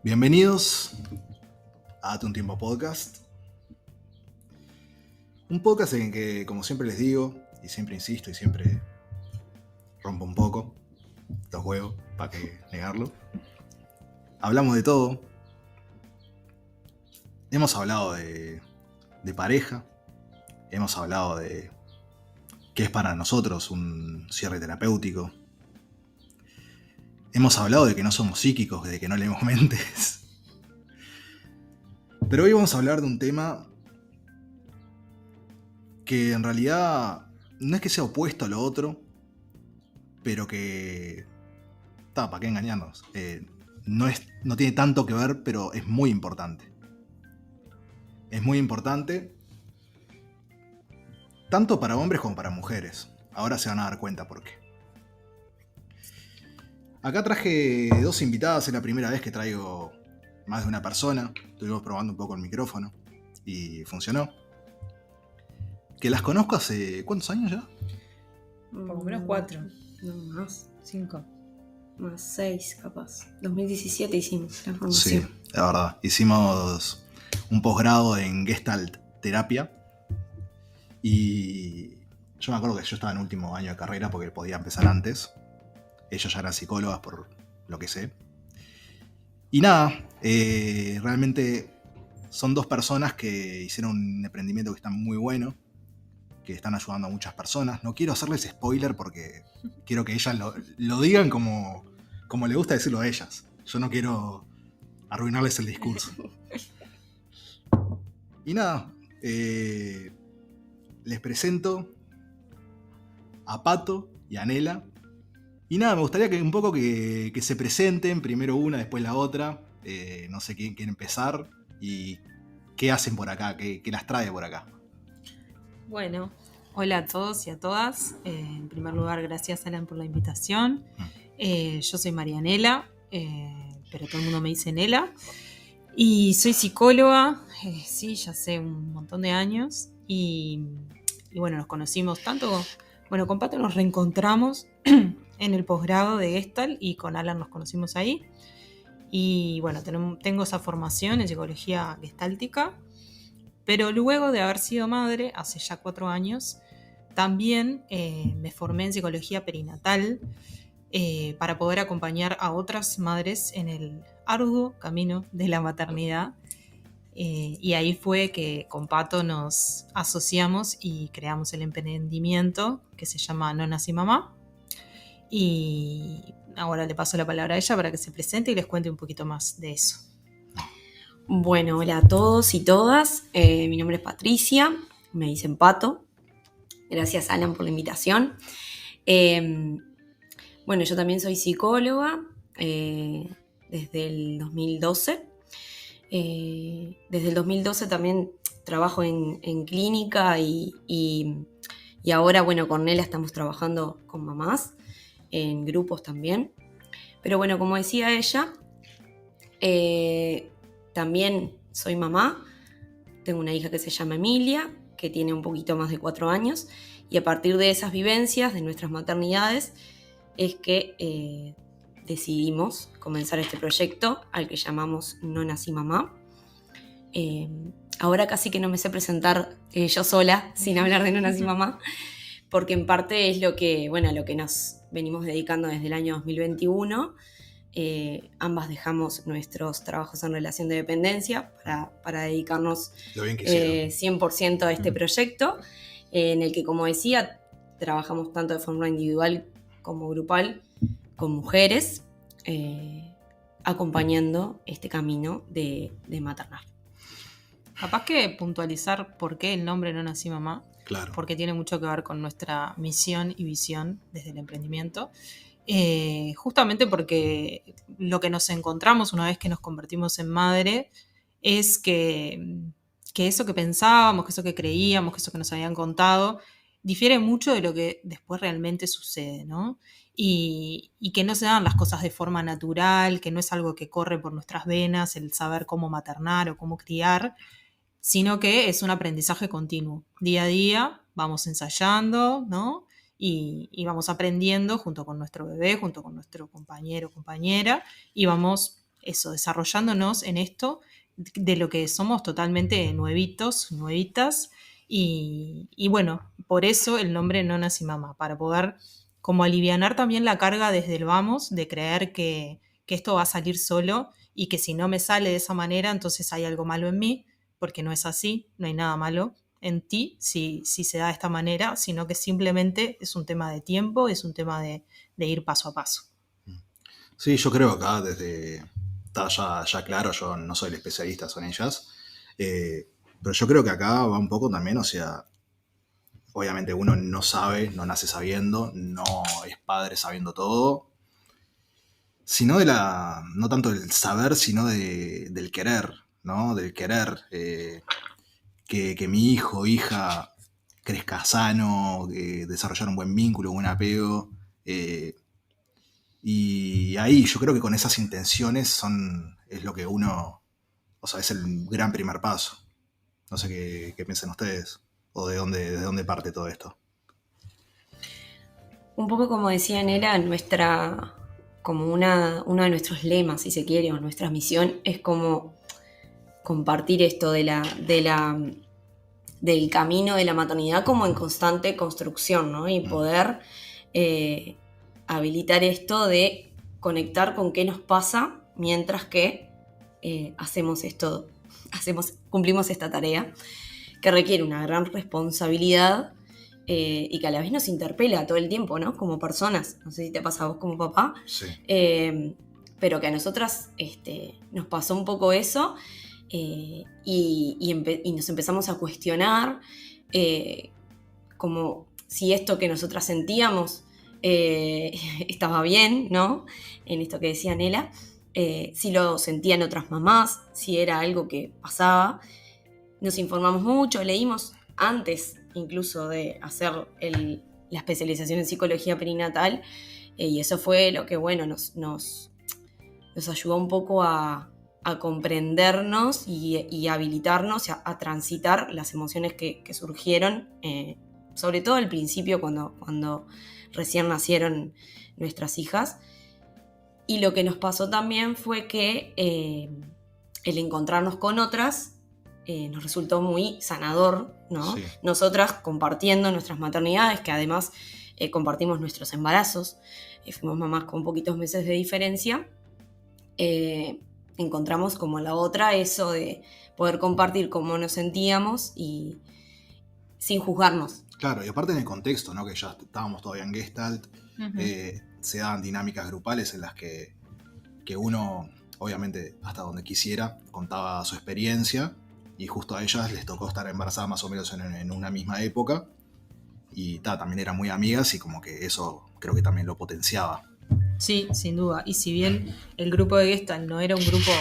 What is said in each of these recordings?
Bienvenidos a Date un Tiempo Podcast. Un podcast en el que, como siempre les digo, y siempre insisto y siempre rompo un poco los huevos, para que negarlo. Hablamos de todo. Hemos hablado de pareja. Hemos hablado de qué es para nosotros un cierre terapéutico. Hemos hablado de que no somos psíquicos, de que no leemos mentes. Pero hoy vamos a hablar de un tema que en realidad no es que sea opuesto a lo otro, pero que... ¿para qué engañarnos? No tiene tanto que ver, pero es muy importante. Es muy importante tanto para hombres como para mujeres. Ahora se van a dar cuenta por qué. Acá traje dos invitadas, es la primera vez que traigo más de una persona. Estuvimos probando un poco el micrófono y funcionó. Que las conozco hace... ¿cuántos años ya? Por lo menos 4. No, más. 5. Más 6, capaz. 2017 hicimos la formación. Sí, la verdad. Hicimos un posgrado en Gestalt terapia. Y yo me acuerdo que yo estaba en último año de carrera porque podía empezar antes. Ellos ya eran psicólogas por lo que sé. Y nada, realmente son dos personas que hicieron un emprendimiento que está muy bueno, que están ayudando a muchas personas. No quiero hacerles spoiler porque quiero que ellas lo digan como les gusta decirlo a ellas. Yo no quiero arruinarles el discurso. Y nada, les presento a Pato y a Nela. Y nada, me gustaría que un poco que se presenten, primero una, después la otra. No sé quién quiere empezar y qué hacen por acá, qué las trae por acá. Bueno, hola a todos y a todas. En primer lugar, gracias Alan por la invitación. Yo soy Marianela, pero todo el mundo me dice Nela. Y soy psicóloga, sí, ya hace un montón de años. Y bueno, nos conocimos tanto... Bueno, con Pato nos reencontramos en el posgrado de Gestalt y con Alan nos conocimos ahí. Y bueno, tengo esa formación en psicología gestáltica, pero luego de haber sido madre, hace ya 4 años, también me formé en psicología perinatal para poder acompañar a otras madres en el arduo camino de la maternidad. Y ahí fue que con Pato nos asociamos y creamos el emprendimiento que se llama No Nací Mamá. Y ahora le paso la palabra a ella para que se presente y les cuente un poquito más de eso. Bueno, hola a todos y todas. Mi nombre es Patricia, me dicen Pato. Gracias Alan por la invitación. Bueno, yo también soy psicóloga desde el 2012. Desde el 2012 también trabajo en clínica y ahora, bueno, con Nela estamos trabajando con mamás, en grupos también. Pero bueno, como decía ella, también soy mamá. Tengo una hija que se llama Emilia, que tiene un poquito más de 4 años. Y a partir de esas vivencias, de nuestras maternidades, es que decidimos comenzar este proyecto al que llamamos No Nací Mamá. Ahora casi que no me sé presentar yo sola, sin hablar de No Nací Mamá, porque en parte es lo que nos venimos dedicando desde el año 2021. Ambas dejamos nuestros trabajos en relación de dependencia para dedicarnos 100% a este proyecto, en el que, como decía, trabajamos tanto de forma individual como grupal con mujeres, acompañando este camino de maternar. Capaz que puntualizar por qué el nombre No Nací Mamá. Claro. Porque tiene mucho que ver con nuestra misión y visión desde el emprendimiento. Justamente porque lo que nos encontramos una vez que nos convertimos en madre es que eso que pensábamos, que eso que creíamos, que eso que nos habían contado, difiere mucho de lo que después realmente sucede, ¿no? Y que no se dan las cosas de forma natural, que no es algo que corre por nuestras venas, el saber cómo maternar o cómo criar, sino que es un aprendizaje continuo. Día a día vamos ensayando, ¿no? Y vamos aprendiendo junto con nuestro bebé, junto con nuestro compañero o compañera, y vamos eso, desarrollándonos en esto de lo que somos totalmente nuevitos, nuevitas, y bueno, por eso el nombre No Nací Mamá, para poder como alivianar también la carga desde el vamos, de creer que esto va a salir solo y que si no me sale de esa manera, entonces hay algo malo en mí, porque no es así, no hay nada malo en ti si se da de esta manera, sino que simplemente es un tema de tiempo, es un tema de ir paso a paso. Sí, yo creo que acá está ya claro, yo no soy el especialista, son ellas, pero yo creo que acá va un poco también, o sea, obviamente uno no sabe, no nace sabiendo, no es padre sabiendo todo, sino no tanto del saber, sino del querer, ¿no? Del querer que mi hijo o hija crezca sano, desarrollar un buen vínculo, un buen apego. Y ahí yo creo que con esas intenciones es lo que uno, o sea, es el gran primer paso. No sé qué piensan ustedes, o desde dónde parte todo esto. Un poco como decía Nela, como uno de nuestros lemas, si se quiere, o nuestra misión, es como compartir esto del camino de la maternidad como en constante construcción, ¿no? Y poder habilitar esto de conectar con qué nos pasa mientras que cumplimos esta tarea, que requiere una gran responsabilidad y que a la vez nos interpela todo el tiempo, ¿no? Como personas. No sé si te pasa a vos como papá, Sí. Pero que a nosotras nos pasó un poco eso. Y nos empezamos a cuestionar como si esto que nosotras sentíamos estaba bien, ¿no? En esto que decía Nela, si lo sentían otras mamás, si era algo que pasaba. Nos informamos mucho, leímos antes incluso de hacer la especialización en psicología perinatal, y eso fue lo que, bueno, nos ayudó un poco a comprendernos y habilitarnos a transitar las emociones que surgieron, sobre todo al principio cuando recién nacieron nuestras hijas. Y lo que nos pasó también fue que el encontrarnos con otras nos resultó muy sanador, ¿no? Sí. Nosotras compartiendo nuestras maternidades, que además compartimos nuestros embarazos, fuimos mamás con poquitos meses de diferencia, encontramos como la otra eso de poder compartir cómo nos sentíamos y sin juzgarnos. Claro, y aparte en el contexto, ¿no? Que ya estábamos todavía en Gestalt, Uh-huh. se daban dinámicas grupales en las que uno, obviamente, hasta donde quisiera, contaba su experiencia, y justo a ellas les tocó estar embarazadas más o menos en una misma época, y también eran muy amigas, y como que eso creo que también lo potenciaba. Sí, sin duda. Y si bien el grupo de Gestalt no era un grupo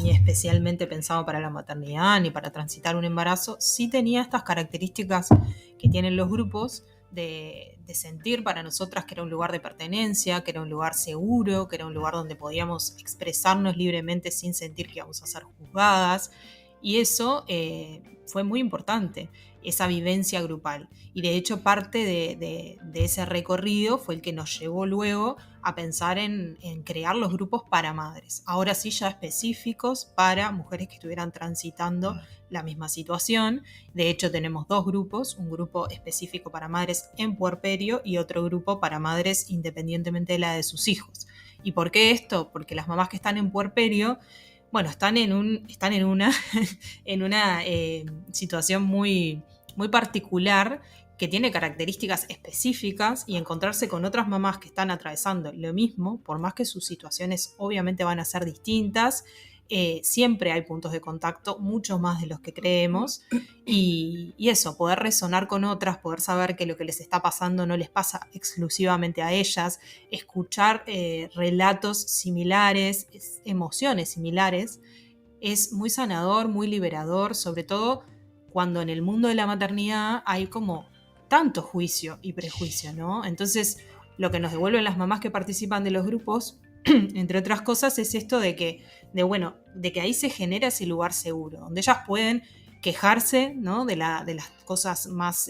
ni especialmente pensado para la maternidad ni para transitar un embarazo, sí tenía estas características que tienen los grupos de sentir para nosotras que era un lugar de pertenencia, que era un lugar seguro, que era un lugar donde podíamos expresarnos libremente sin sentir que íbamos a ser juzgadas. Y eso fue muy importante, esa vivencia grupal. Y de hecho parte de ese recorrido fue el que nos llevó luego a pensar en crear los grupos para madres. Ahora sí ya específicos para mujeres que estuvieran transitando la misma situación. De hecho tenemos dos grupos, un grupo específico para madres en puerperio y otro grupo para madres independientemente de la de sus hijos. ¿Y por qué esto? Porque las mamás que están en puerperio, bueno, están en una situación muy, muy particular que tiene características específicas, y encontrarse con otras mamás que están atravesando lo mismo, por más que sus situaciones obviamente van a ser distintas, siempre hay puntos de contacto, mucho más de los que creemos, y eso, poder resonar con otras, poder saber que lo que les está pasando no les pasa exclusivamente a ellas, escuchar relatos similares, emociones similares, es muy sanador, muy liberador, sobre todo cuando en el mundo de la maternidad hay como tanto juicio y prejuicio, ¿no? Entonces, lo que nos devuelven las mamás que participan de los grupos, entre otras cosas, es esto de que ahí se genera ese lugar seguro, donde ellas pueden quejarse, ¿no? de las cosas más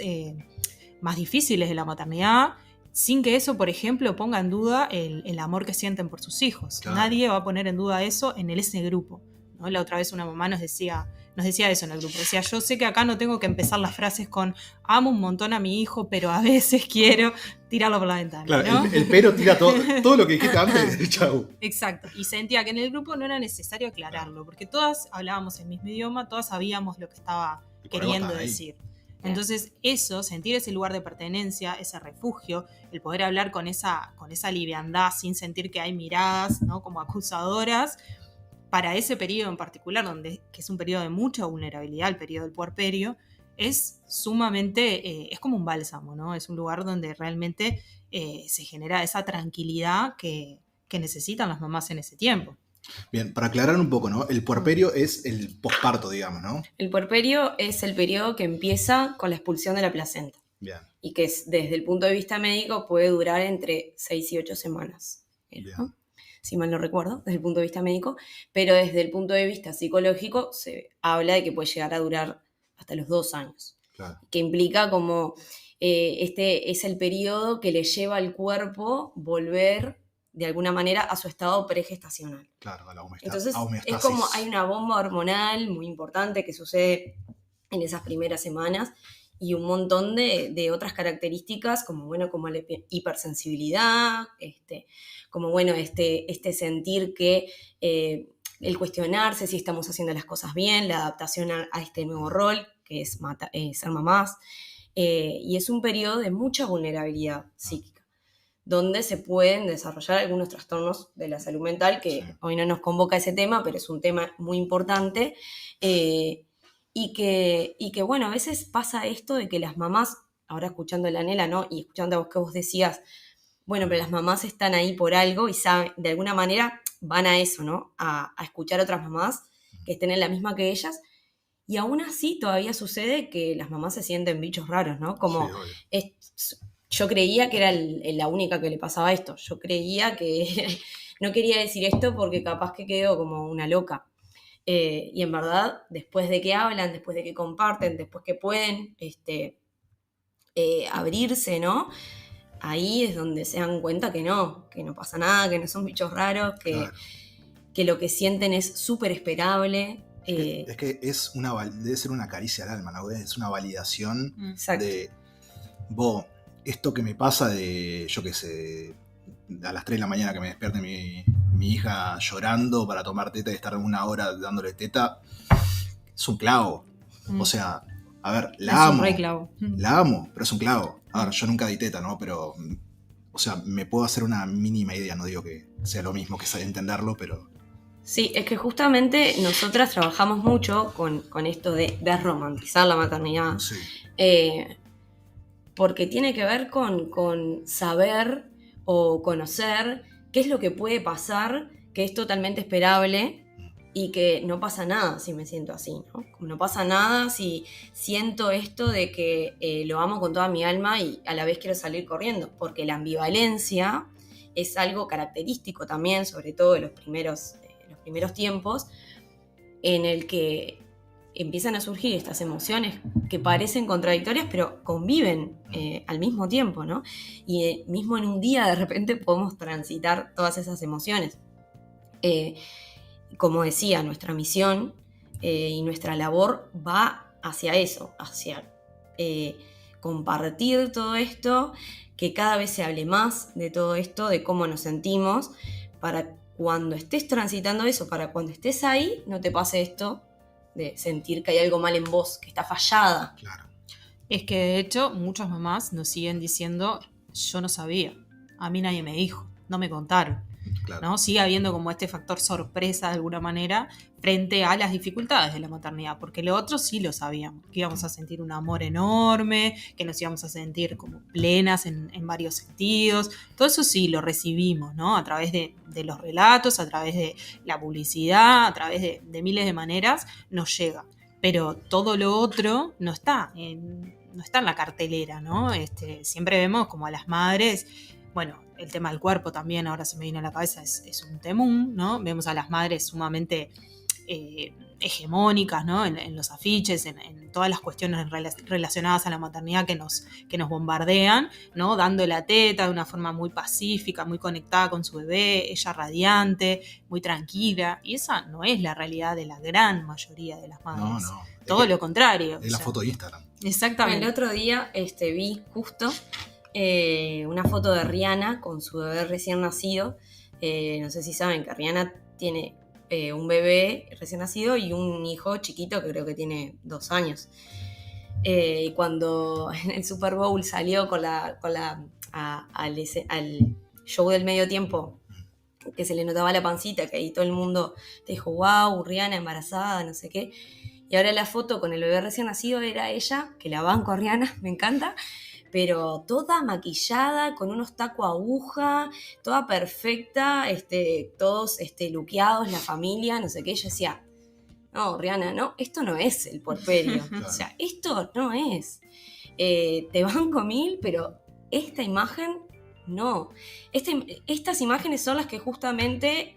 difíciles de la maternidad, sin que eso, por ejemplo, ponga en duda el amor que sienten por sus hijos. Claro. Nadie va a poner en duda eso en ese grupo, ¿no? La otra vez una mamá nos decía eso en el grupo. Decía, yo sé que acá no tengo que empezar las frases con amo un montón a mi hijo, pero a veces quiero tirarlo por la ventana. Claro, ¿no? el pero tira todo lo que dijiste antes. Chau. Exacto. Y sentía que en el grupo no era necesario aclararlo, porque todas hablábamos el mismo idioma, todas sabíamos lo que estaba queriendo decir. Entonces eso, sentir ese lugar de pertenencia, ese refugio, el poder hablar con esa liviandad sin sentir que hay miradas, ¿no? Como acusadoras, para ese periodo en particular, que es un periodo de mucha vulnerabilidad, el periodo del puerperio, es sumamente, es como un bálsamo, ¿no? Es un lugar donde realmente se genera esa tranquilidad que necesitan las mamás en ese tiempo. Bien, para aclarar un poco, ¿no? El puerperio es el posparto, digamos, ¿no? El puerperio es el periodo que empieza con la expulsión de la placenta. Bien. Y que desde el punto de vista médico puede durar entre 6 y 8 semanas. ¿No? Si mal no recuerdo, desde el punto de vista médico. Pero desde el punto de vista psicológico se habla de que puede llegar a durar hasta los 2 años. Claro. Que implica como este es el periodo que le lleva al cuerpo volver de alguna manera a su estado pregestacional. Claro, a la Entonces homeostasis. es como hay una bomba hormonal muy importante que sucede en esas primeras semanas y un montón de otras características como la hipersensibilidad, como este sentir que el cuestionarse si estamos haciendo las cosas bien, la adaptación a este nuevo rol que es ser mamás, y es un periodo de mucha vulnerabilidad psíquica, donde se pueden desarrollar algunos trastornos de la salud mental, que hoy no nos convoca ese tema, pero es un tema muy importante, y que bueno, a veces pasa esto de que las mamás, ahora escuchando a la Nela, ¿no? Y escuchando a vos que vos decías, bueno, pero las mamás están ahí por algo y saben, de alguna manera van a eso, ¿no? A escuchar a otras mamás que estén en la misma que ellas, y aún así todavía sucede que las mamás se sienten bichos raros, ¿no? Como yo creía que era la única que le pasaba esto. Yo creía que no quería decir esto porque capaz que quedo como una loca. Y en verdad, después de que hablan, después de que comparten, después que pueden abrirse, ¿no? Ahí es donde se dan cuenta que no pasa nada, que no son bichos raros, que lo que sienten es súper esperable. Es que debe ser una caricia al alma, ¿no? Es una validación de esto que me pasa de, yo qué sé, a las 3 de la mañana que me despierte mi hija llorando para tomar teta y estar 1 hora dándole teta, es un clavo. O sea, a ver, la amo. La amo, pero es un clavo. A ver, yo nunca di teta, ¿no? Pero, o sea, me puedo hacer una mínima idea, no digo que sea lo mismo que entenderlo, pero... Sí, es que justamente nosotras trabajamos mucho con esto de desromantizar la maternidad. Sí. Porque tiene que ver con saber o conocer qué es lo que puede pasar, que es totalmente esperable y que no pasa nada si me siento así, ¿no? No pasa nada si siento esto de que lo amo con toda mi alma y a la vez quiero salir corriendo, porque la ambivalencia es algo característico también, sobre todo en los primeros tiempos, en el que empiezan a surgir estas emociones que parecen contradictorias, pero conviven al mismo tiempo, ¿no? Y mismo en un día de repente podemos transitar todas esas emociones. Como decía, nuestra misión y nuestra labor va hacia eso, hacia compartir todo esto, que cada vez se hable más de todo esto, de cómo nos sentimos, para cuando estés transitando eso, para cuando estés ahí, no te pase esto de sentir que hay algo mal en vos, que está fallada. Claro. Es que de hecho muchas mamás nos siguen diciendo, yo no sabía, a mí nadie me dijo, no me contaron. Claro. ¿No? Sigue habiendo como este factor sorpresa de alguna manera frente a las dificultades de la maternidad, porque lo otro sí lo sabíamos, que íbamos a sentir un amor enorme, que nos íbamos a sentir como plenas en varios sentidos, todo eso sí lo recibimos, ¿no? A través de los relatos, a través de la publicidad, a través de miles de maneras nos llega, pero todo lo otro no está en la cartelera, ¿no? Siempre vemos como a las madres, bueno, el tema del cuerpo también ahora se me viene a la cabeza, es un temún, ¿no? Vemos a las madres sumamente hegemónicas, ¿no? En los afiches, en todas las cuestiones relacionadas a la maternidad que nos bombardean, ¿no? Dando la teta de una forma muy pacífica, muy conectada con su bebé, ella radiante, muy tranquila, y esa no es la realidad de la gran mayoría de las madres. No. Todo lo contrario. Es la foto de Instagram. Exactamente. El otro día vi justo una foto de Rihanna con su bebé recién nacido. No sé si saben que Rihanna tiene un bebé recién nacido y un hijo chiquito que creo que tiene 2 años. Y cuando en el Super Bowl salió al show del medio tiempo, que se le notaba la pancita, que ahí todo el mundo te dijo, wow, Rihanna embarazada, no sé qué. Y ahora la foto con el bebé recién nacido era ella, que la banco a Rihanna, me encanta, pero toda maquillada, con unos tacos a aguja, toda perfecta, todos luqueados, la familia, no sé qué. Yo decía, no, Rihanna, no, esto no es el puerperio. Claro. O sea, esto no es. Te banco 1000, pero esta imagen, no. Estas imágenes son las que justamente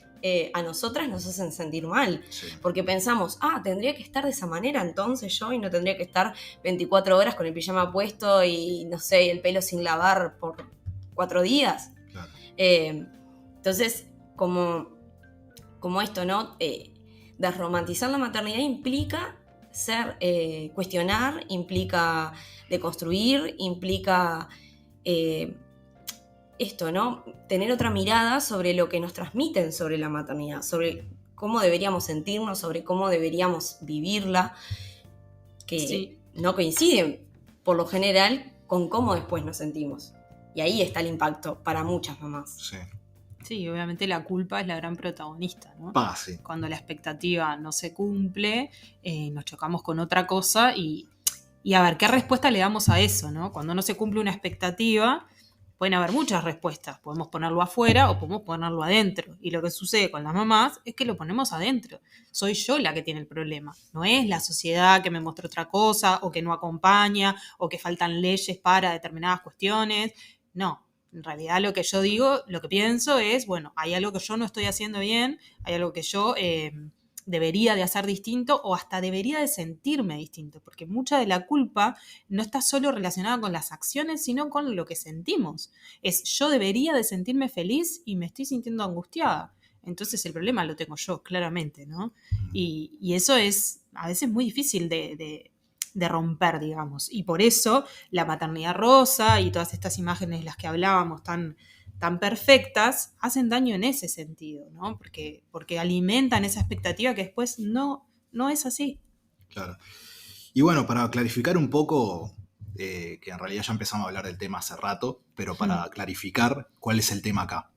a nosotras nos hacen sentir mal. Sí. Porque pensamos, tendría que estar de esa manera entonces yo, y no tendría que estar 24 horas con el pijama puesto y, no sé, el pelo sin lavar por 4 días. Claro. Entonces, como esto, ¿no? Desromantizar la maternidad implica cuestionar, implica deconstruir, implica esto, ¿no? Tener otra mirada sobre lo que nos transmiten sobre la maternidad, sobre cómo deberíamos sentirnos, sobre cómo deberíamos vivirla, que no coinciden por lo general con cómo después nos sentimos. Y ahí está el impacto para muchas mamás. Sí. Sí, obviamente la culpa es la gran protagonista, ¿no? Sí. Cuando la expectativa no se cumple, nos chocamos con otra cosa y a ver, ¿qué respuesta le damos a eso, no? Cuando no se cumple una expectativa, pueden haber muchas respuestas. Podemos ponerlo afuera o podemos ponerlo adentro. Y lo que sucede con las mamás es que lo ponemos adentro. Soy yo la que tiene el problema. No es la sociedad que me muestra otra cosa o que no acompaña o que faltan leyes para determinadas cuestiones. No. En realidad lo que yo digo, lo que pienso es, bueno, hay algo que yo no estoy haciendo bien, hay algo que yo debería de hacer distinto o hasta debería de sentirme distinto, porque mucha de la culpa no está solo relacionada con las acciones, sino con lo que sentimos. Es yo debería de sentirme feliz y me estoy sintiendo angustiada. Entonces el problema lo tengo yo, claramente, ¿no? Y eso es a veces muy difícil de romper, digamos. Y por eso la maternidad rosa y todas estas imágenes de las que hablábamos tan perfectas, hacen daño en ese sentido, ¿no? Porque alimentan esa expectativa que después no es así. Claro. Y bueno, para clarificar un poco, que en realidad ya empezamos a hablar del tema hace rato, pero para clarificar cuál es el tema acá.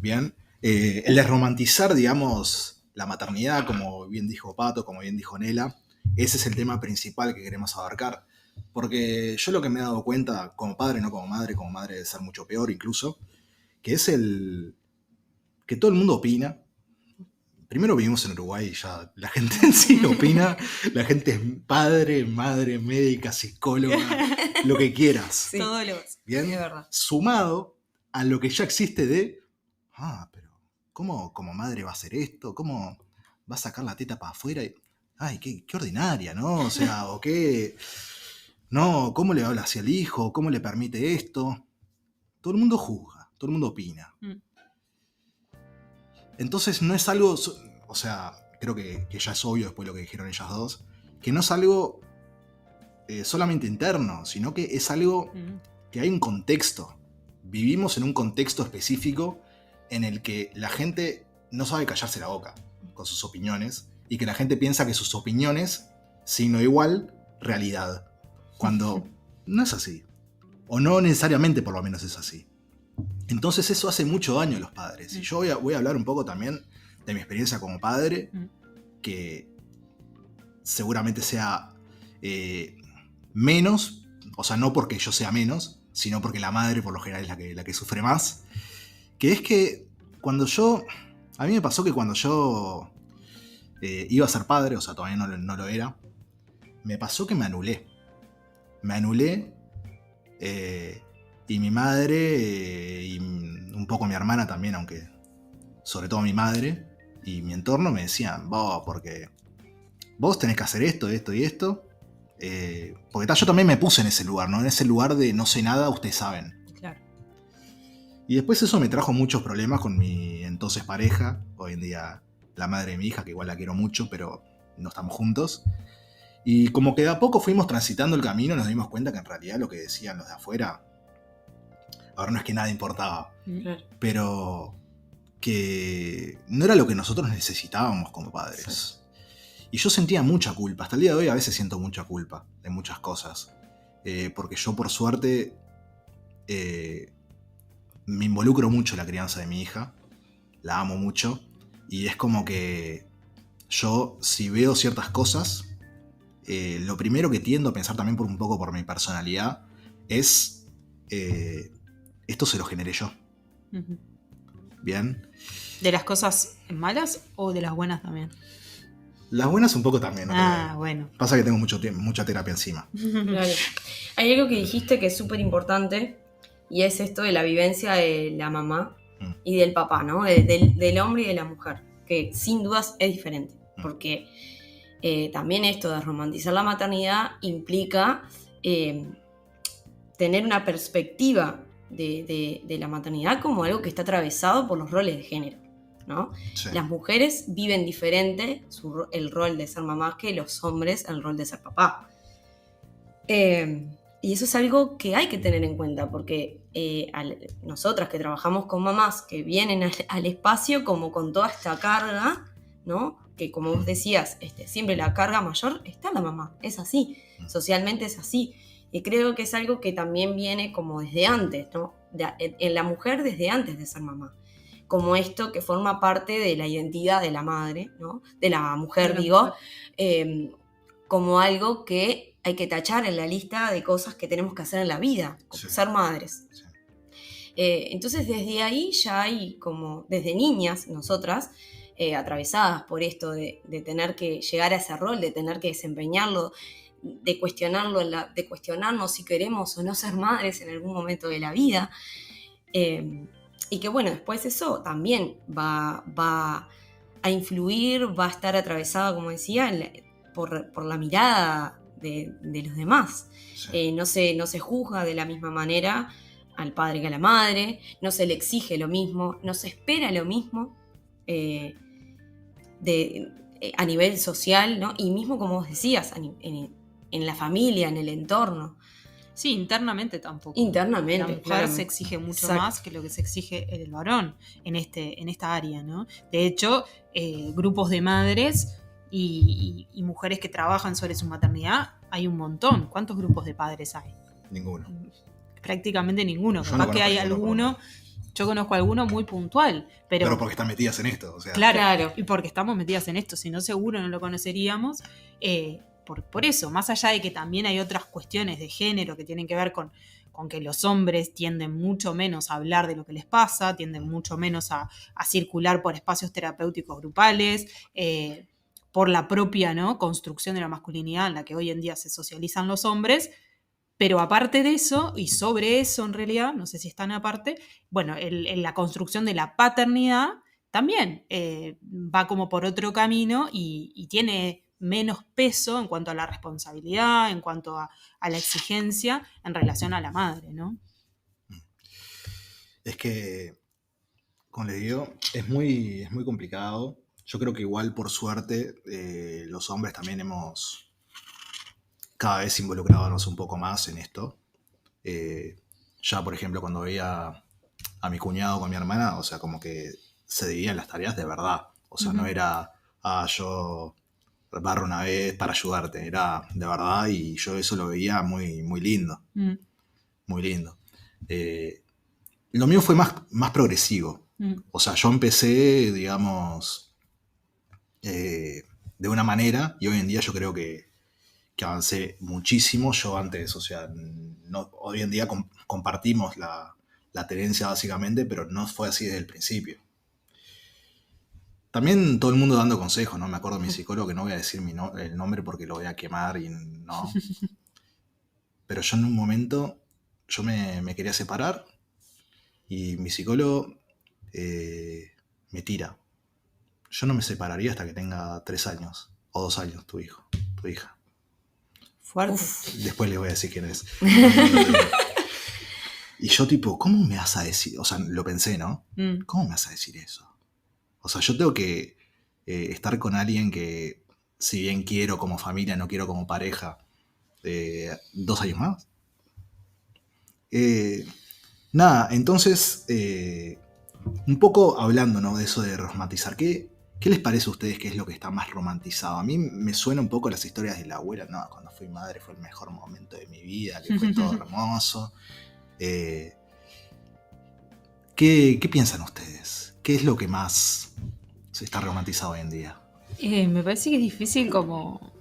Bien, el desromantizar, digamos, la maternidad, como bien dijo Pato, como bien dijo Nela, ese es el tema principal que queremos abarcar. Porque yo lo que me he dado cuenta, como padre, no como madre debe ser mucho peor incluso, que es que todo el mundo opina. Primero vivimos en Uruguay y ya la gente en sí opina. La gente es padre, madre, médica, psicóloga, lo que quieras. Sí. Todo lo es. Bien, Es verdad. sumado a lo que ya existe pero ¿cómo como madre va a hacer esto? ¿Cómo va a sacar la teta para afuera? Ay, qué ordinaria, ¿no? O sea, o qué... No, ¿cómo le habla hacia el hijo? ¿Cómo le permite esto? Todo el mundo juzga, todo el mundo opina. Entonces no es algo, o sea, creo que ya es obvio después de lo que dijeron ellas dos, que no es algo solamente interno, sino que es algo que hay un contexto. Vivimos en un contexto específico en el que la gente no sabe callarse la boca con sus opiniones y que la gente piensa que sus opiniones, signo igual, realidad. Cuando no es así. O no necesariamente por lo menos es así. Entonces eso hace mucho daño a los padres. Y yo voy a hablar un poco también de mi experiencia como padre, que seguramente sea menos, o sea, no porque yo sea menos, sino porque la madre por lo general es la que sufre más. Que es que a mí me pasó que cuando yo iba a ser padre, o sea, todavía no lo era, me pasó que me anulé. Y mi madre y un poco mi hermana también, aunque sobre todo mi madre, Y mi entorno me decían, porque vos tenés que hacer esto, esto y esto. Porque yo también me puse en ese lugar, ¿no? En ese lugar de no sé nada, ustedes saben. Claro. Y después eso me trajo muchos problemas con mi entonces pareja, hoy en día la madre de mi hija, que igual la quiero mucho, pero no estamos juntos. Y como que de a poco fuimos transitando el camino, nos dimos cuenta que en realidad lo que decían los de afuera, ahora no es que nada importaba, Claro. pero que no era lo que nosotros necesitábamos como padres. Y yo sentía mucha culpa, hasta el día de hoy a veces siento mucha culpa de muchas cosas. Porque yo por suerte me involucro mucho en la crianza de mi hija, la amo mucho, y es como que yo si veo ciertas cosas, lo primero que tiendo a pensar también un poco por mi personalidad es, esto se lo generé yo. Ujú. Bien. ¿De las cosas malas o de las buenas también? Las buenas un poco también, ¿no? Bueno. Pasa que tengo mucha terapia encima. Claro. Hay algo que dijiste que es súper importante y es esto de la vivencia de la mamá y del papá, ¿no? Del hombre y de la mujer, que sin dudas es diferente, porque también esto de romantizar la maternidad implica tener una perspectiva de la maternidad como algo que está atravesado por los roles de género, ¿no? Sí. Las mujeres viven diferente el rol de ser mamá que los hombres el rol de ser papá. Y eso es algo que hay que tener en cuenta, porque nosotras que trabajamos con mamás que vienen al espacio como con toda esta carga, ¿no? Que como vos decías, siempre la carga mayor está en la mamá, es así, socialmente es así. Y creo que es algo que también viene como desde antes, ¿no? En la mujer desde antes de ser mamá. Como esto que forma parte de la identidad de la madre, ¿no? De la mujer, digo, como algo que hay que tachar en la lista de cosas que tenemos que hacer en la vida, como ser madres. Sí. Entonces desde ahí ya hay como, desde niñas, nosotras, atravesadas por esto de tener que llegar a ese rol, de tener que desempeñarlo, de cuestionarnos si queremos o no ser madres en algún momento de la vida. Y que bueno, después eso también va a influir, va a estar atravesada, como decía, por la mirada de los demás. Sí. No se juzga de la misma manera al padre que a la madre, no se le exige lo mismo, no se espera lo mismo a nivel social, ¿no? Y mismo como vos decías, en la familia, en el entorno. Sí, internamente tampoco. Internamente. La mujer claramente se exige mucho más que lo que se exige en el varón en esta área, ¿no? De hecho, grupos de madres y mujeres que trabajan sobre su maternidad hay un montón. ¿Cuántos grupos de padres hay? Ninguno. Prácticamente ninguno. Yo Capaz no que hay alguno. Yo conozco alguno muy puntual. Pero porque están metidas en esto. O sea. Claro. Y porque estamos metidas en esto. Si no, seguro no lo conoceríamos. Por eso, más allá de que también hay otras cuestiones de género que tienen que ver con que los hombres tienden mucho menos a hablar de lo que les pasa, tienden mucho menos a circular por espacios terapéuticos grupales, por la propia, ¿no?, construcción de la masculinidad en la que hoy en día se socializan los hombres. Pero aparte de eso, y sobre eso en realidad, no sé si están aparte, bueno, en la construcción de la paternidad también va como por otro camino y tiene menos peso en cuanto a la responsabilidad, en cuanto a la exigencia en relación a la madre, ¿no? Es que, como les digo, es muy complicado. Yo creo que igual, por suerte, los hombres también hemos cada vez involucrándonos un poco más en esto. Ya, por ejemplo, cuando veía a mi cuñado con mi hermana, o sea, como que se dividían las tareas de verdad. O sea, no era, yo barro una vez para ayudarte, era de verdad, y yo eso lo veía muy, muy lindo. Muy lindo. Lo mío fue más progresivo. O sea, yo empecé, digamos, de una manera, y hoy en día yo creo que avancé muchísimo. Yo antes, o sea, hoy en día compartimos la tenencia básicamente, pero no fue así desde el principio. También todo el mundo dando consejos, ¿no? Me acuerdo de mi psicólogo, que no voy a decir el nombre porque lo voy a quemar y no. Pero yo en un momento, yo me quería separar y mi psicólogo me tira. yo no me separaría hasta que tenga 3 años o 2 años tu hijo, tu hija. Fuerte. Después les voy a decir quién es. Y yo tipo, ¿cómo me vas a decir? O sea, lo pensé, ¿no? ¿Cómo me vas a decir eso? O sea, yo tengo que estar con alguien que, si bien quiero como familia, no quiero como pareja, 2 años más. Nada, entonces, un poco hablando, ¿no? De eso de romantizar, ¿qué les parece a ustedes que es lo que está más romantizado? A mí me suena un poco las historias de la abuela, no, cuando fui madre fue el mejor momento de mi vida, que fue todo hermoso. ¿Qué piensan ustedes? ¿Qué es lo que más se está romantizado hoy en día? Me parece que es difícil como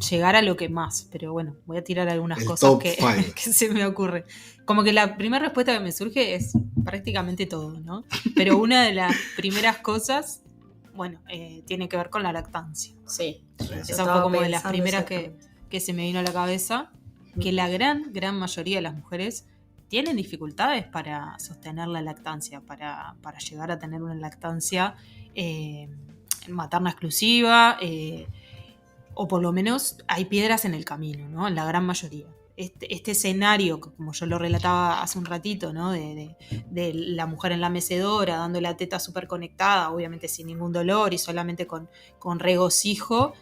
llegar a lo que más, pero bueno, voy a tirar algunas cosas que se me ocurren. Como que la primera respuesta que me surge es prácticamente todo, ¿no? Pero una de las primeras cosas, bueno, tiene que ver con la lactancia. Sí. Esa fue como de las primeras que se me vino a la cabeza, que la gran mayoría de las mujeres tienen dificultades para sostener la lactancia, para llegar a tener una lactancia materna exclusiva, o por lo menos hay piedras en el camino, ¿no? En la gran mayoría. Este escenario, como yo lo relataba hace un ratito, ¿no? De la mujer en la mecedora, dando la teta súper conectada, obviamente sin ningún dolor y solamente con regocijo,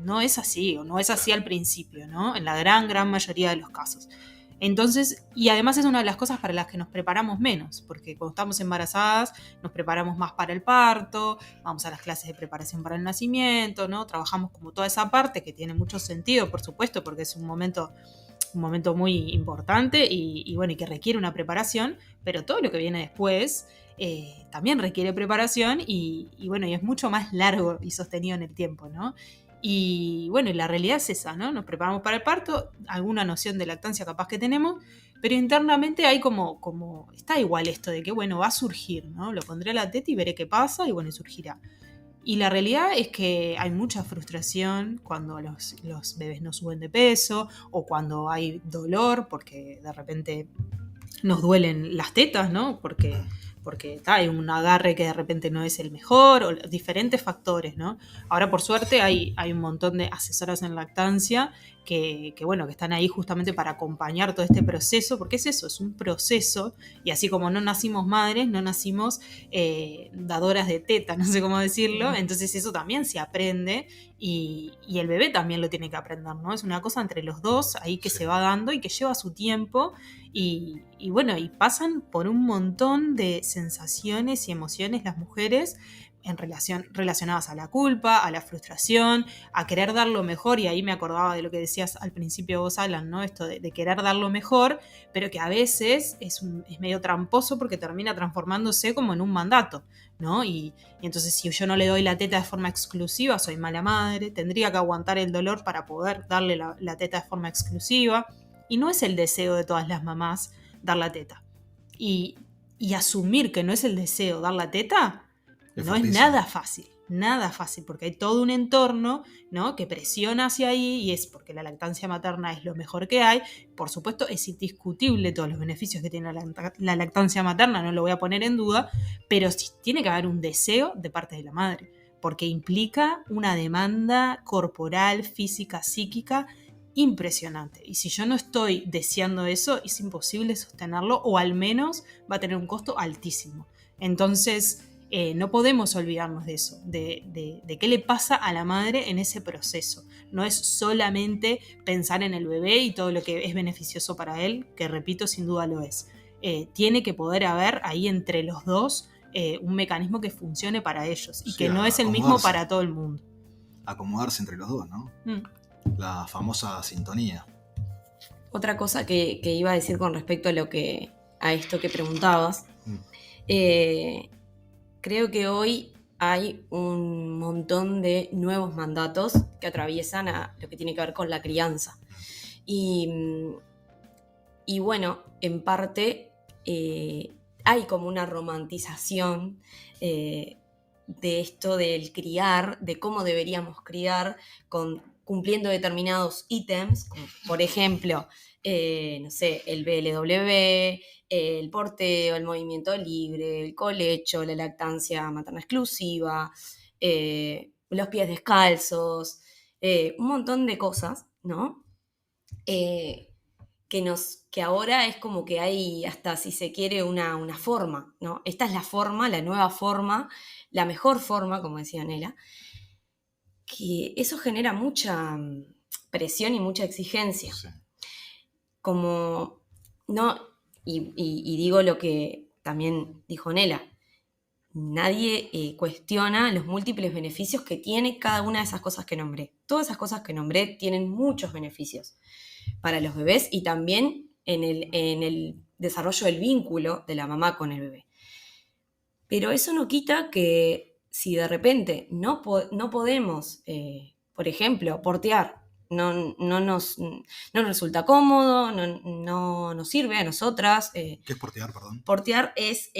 no es así, o no es así al principio, ¿no? En la gran mayoría de los casos. Entonces, y además es una de las cosas para las que nos preparamos menos, porque cuando estamos embarazadas nos preparamos más para el parto, vamos a las clases de preparación para el nacimiento, ¿no? Trabajamos como toda esa parte que tiene mucho sentido, por supuesto, porque es un momento muy importante y bueno, y que requiere una preparación, pero todo lo que viene después también requiere preparación y bueno, y es mucho más largo y sostenido en el tiempo, ¿no? Y bueno, y la realidad es esa, ¿no? Nos preparamos para el parto, alguna noción de lactancia capaz que tenemos, pero internamente hay como está igual esto de que, bueno, va a surgir, ¿no? Lo pondré a la teta y veré qué pasa y bueno, y surgirá. Y la realidad es que hay mucha frustración cuando los bebés no suben de peso o cuando hay dolor porque de repente nos duelen las tetas, ¿no? Porque hay un agarre que de repente no es el mejor, o diferentes factores, ¿no? Ahora, por suerte, hay un montón de asesoras en lactancia que están ahí justamente para acompañar todo este proceso, porque es eso, es un proceso, y así como no nacimos madres, no nacimos dadoras de teta, no sé cómo decirlo, entonces eso también se aprende y el bebé también lo tiene que aprender, ¿no? Es una cosa entre los dos ahí que se va dando y que lleva su tiempo. Y bueno, y pasan por un montón de sensaciones y emociones las mujeres relacionadas a la culpa, a la frustración, a querer dar lo mejor, y ahí me acordaba de lo que decías al principio vos, Alan, ¿no? Esto de querer dar lo mejor, pero que a veces es medio tramposo porque termina transformándose como en un mandato, ¿no? Y entonces si yo no le doy la teta de forma exclusiva, soy mala madre, tendría que aguantar el dolor para poder darle la teta de forma exclusiva. Y no es el deseo de todas las mamás dar la teta. Y asumir que no es el deseo dar la teta no es nada fácil, porque hay todo un entorno, ¿no? Que presiona hacia ahí y es porque la lactancia materna es lo mejor que hay. Por supuesto, es indiscutible todos los beneficios que tiene la lactancia materna, no lo voy a poner en duda, pero sí tiene que haber un deseo de parte de la madre, porque implica una demanda corporal, física, psíquica impresionante. Y si yo no estoy deseando eso, es imposible sostenerlo, o al menos va a tener un costo altísimo. Entonces, no podemos olvidarnos de eso, de qué le pasa a la madre en ese proceso. No es solamente pensar en el bebé y todo lo que es beneficioso para él, que repito, sin duda lo es. Tiene que poder haber ahí entre los dos un mecanismo que funcione para ellos y que no es el mismo para todo el mundo. Acomodarse entre los dos, ¿no? La famosa sintonía. Otra cosa que iba a decir con respecto a esto que preguntabas, creo que hoy hay un montón de nuevos mandatos que atraviesan a lo que tiene que ver con la crianza. Y bueno, en parte hay como una romantización de esto del criar, de cómo deberíamos criar con cumpliendo determinados ítems, como por ejemplo, no sé, el BLW, el porteo, el movimiento libre, el colecho, la lactancia materna exclusiva, los pies descalzos, un montón de cosas, ¿no? Que ahora es como que hay hasta, si se quiere, una forma, ¿no? Esta es la forma, la nueva forma, la mejor forma, como decía Nela, que eso genera mucha presión y mucha exigencia. Sí. Como, no, y digo lo que también dijo Nela, nadie cuestiona los múltiples beneficios que tiene cada una de esas cosas que nombré. Todas esas cosas que nombré tienen muchos beneficios para los bebés y también en el desarrollo del vínculo de la mamá con el bebé. Pero eso no quita que si de repente no podemos, por ejemplo, portear, no nos resulta cómodo, no nos sirve a nosotras. ¿Qué es portear, perdón? Portear es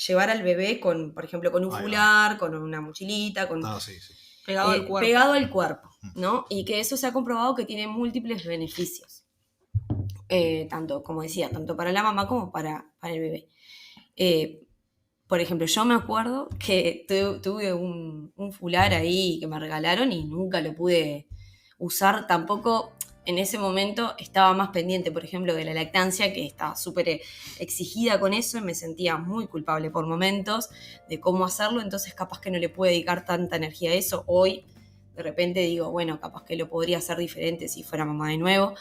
llevar al bebé con, por ejemplo, con un fular, con una mochilita, con... Sí. Pegado al cuerpo. Pegado al cuerpo, ¿no? Y que eso se ha comprobado que tiene múltiples beneficios. Tanto, como decía, tanto para la mamá como para el bebé. Por ejemplo, yo me acuerdo que tuve un fular ahí que me regalaron y nunca lo pude usar. Tampoco en ese momento estaba más pendiente, por ejemplo, de la lactancia, que estaba súper exigida con eso y me sentía muy culpable por momentos de cómo hacerlo, entonces capaz que no le puedo dedicar tanta energía a eso. Hoy, de repente digo, bueno, capaz que lo podría hacer diferente si fuera mamá de nuevo.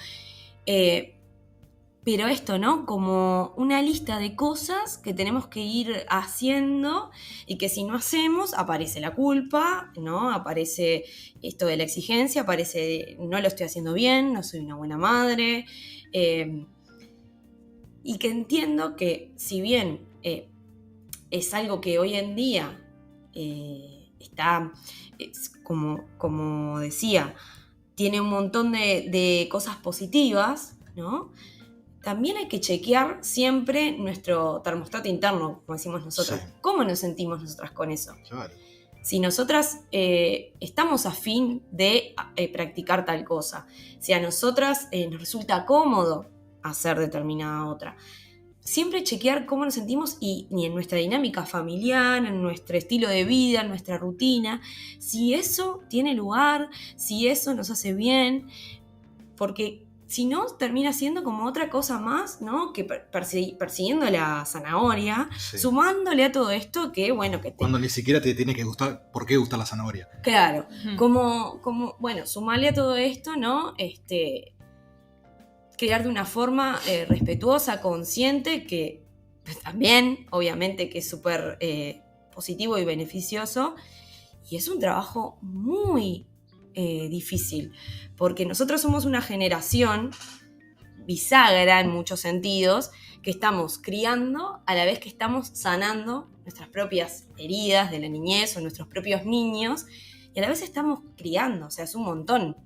Pero esto, ¿no? Como una lista de cosas que tenemos que ir haciendo y que si no hacemos aparece la culpa, ¿no? Aparece esto de la exigencia, aparece no lo estoy haciendo bien, no soy una buena madre. Y que entiendo que si bien es algo que hoy en día está, como decía, tiene un montón de cosas positivas, ¿no? También hay que chequear siempre nuestro termostato interno, como decimos nosotros. Sí. ¿Cómo nos sentimos nosotras con eso? Claro. Si nosotras estamos a fin de practicar tal cosa, si a nosotras nos resulta cómodo hacer determinada otra. Siempre chequear cómo nos sentimos y en nuestra dinámica familiar, en nuestro estilo de vida, en nuestra rutina, si eso tiene lugar, si eso nos hace bien, porque si no, termina siendo como otra cosa más, ¿no? Que persiguiendo la zanahoria, sí. Sumándole a todo esto que, bueno, que cuando ni siquiera te tiene que gustar, ¿por qué gusta la zanahoria? Claro, como bueno, sumarle a todo esto, ¿no? Crear de una forma respetuosa, consciente, que también, obviamente, que es súper positivo y beneficioso. Y es un trabajo muy difícil, porque nosotros somos una generación bisagra en muchos sentidos, que estamos criando a la vez que estamos sanando nuestras propias heridas de la niñez o nuestros propios niños, y a la vez estamos criando, o sea, es un montón.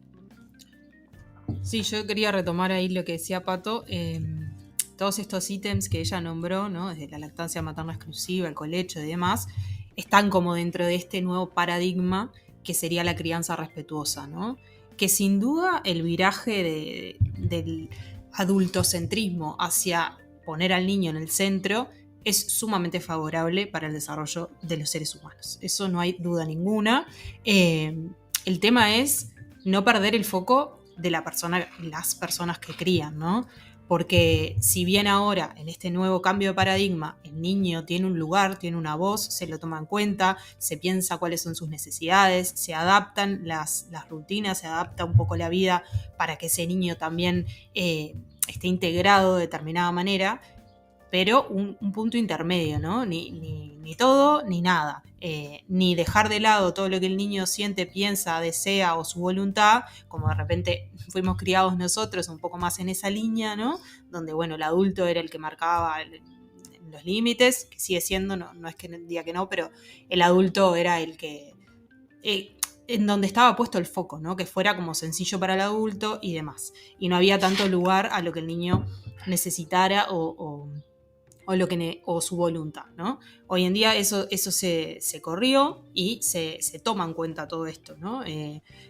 Sí, yo quería retomar ahí lo que decía Pato, todos estos ítems que ella nombró, ¿no? Desde la lactancia materna exclusiva, el colecho y demás, están como dentro de este nuevo paradigma que sería la crianza respetuosa, ¿no? Que sin duda el viraje del adultocentrismo hacia poner al niño en el centro es sumamente favorable para el desarrollo de los seres humanos. Eso no hay duda ninguna. El tema es no perder el foco de las personas que crían, ¿no? Porque si bien ahora, en este nuevo cambio de paradigma, el niño tiene un lugar, tiene una voz, se lo toma en cuenta, se piensa cuáles son sus necesidades, se adaptan las rutinas, se adapta un poco la vida para que ese niño también esté integrado de determinada manera, pero un punto intermedio, ¿no? Ni todo ni nada. Ni dejar de lado todo lo que el niño siente, piensa, desea o su voluntad, como de repente fuimos criados nosotros un poco más en esa línea, ¿no? Donde, bueno, el adulto era el que marcaba los límites, que sigue siendo, no es que diga que no, pero el adulto era el que... en donde estaba puesto el foco, ¿no? Que fuera como sencillo para el adulto y demás. Y no había tanto lugar a lo que el niño necesitara o o su voluntad, ¿no? Hoy en día eso se corrió y se toma en cuenta todo esto, ¿no?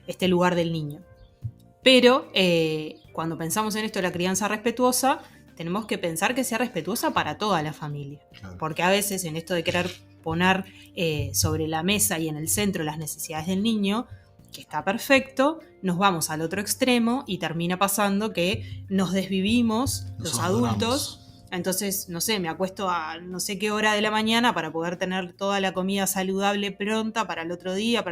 Este lugar del niño. Pero cuando pensamos en esto de la crianza respetuosa, tenemos que pensar que sea respetuosa para toda la familia. Claro. Porque a veces en esto de querer poner sobre la mesa y en el centro las necesidades del niño, que está perfecto, nos vamos al otro extremo y termina pasando que nos desvivimos los adultos. Entonces, no sé, me acuesto a no sé qué hora de la mañana para poder tener toda la comida saludable pronta para el otro día,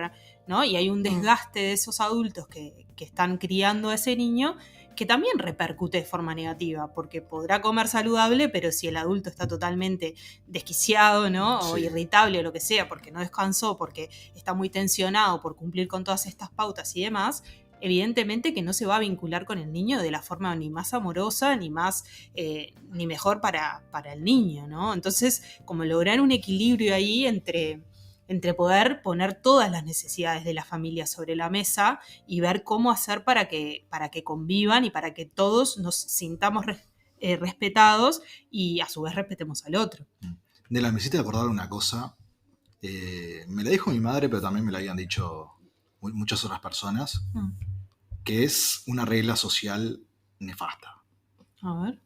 ¿no? Y hay un desgaste de esos adultos que están criando a ese niño que también repercute de forma negativa, porque podrá comer saludable, pero si el adulto está totalmente desquiciado, ¿no? O irritable o lo que sea, porque no descansó, porque está muy tensionado por cumplir con todas estas pautas y demás, evidentemente que no se va a vincular con el niño de la forma ni más amorosa, ni más ni mejor para el niño, ¿no? Entonces, como lograr un equilibrio ahí entre poder poner todas las necesidades de la familia sobre la mesa y ver cómo hacer para que convivan y para que todos nos sintamos respetados y a su vez respetemos al otro. Nela, me hiciste acordar una cosa. Me la dijo mi madre, pero también me la habían dicho muchas otras personas, que es una regla social nefasta. A ver.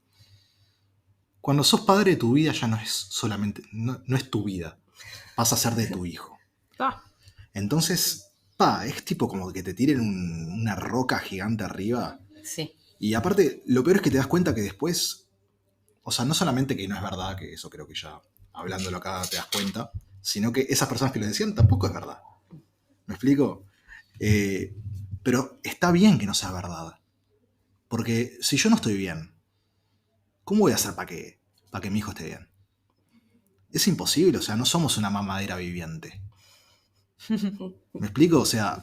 Cuando sos padre, tu vida ya no es solamente, no es tu vida, pasa a ser de tu hijo. Entonces, es tipo como que te tiren una roca gigante arriba. Sí. Y aparte, lo peor es que te das cuenta que después, o sea, no solamente que no es verdad, que eso creo que ya hablándolo acá te das cuenta, sino que esas personas que lo decían tampoco es verdad. ¿Me explico? Pero está bien que no sea verdad. Porque si yo no estoy bien, ¿cómo voy a hacer para que mi hijo esté bien? Es imposible, o sea, no somos una mamadera viviente. ¿Me explico? O sea,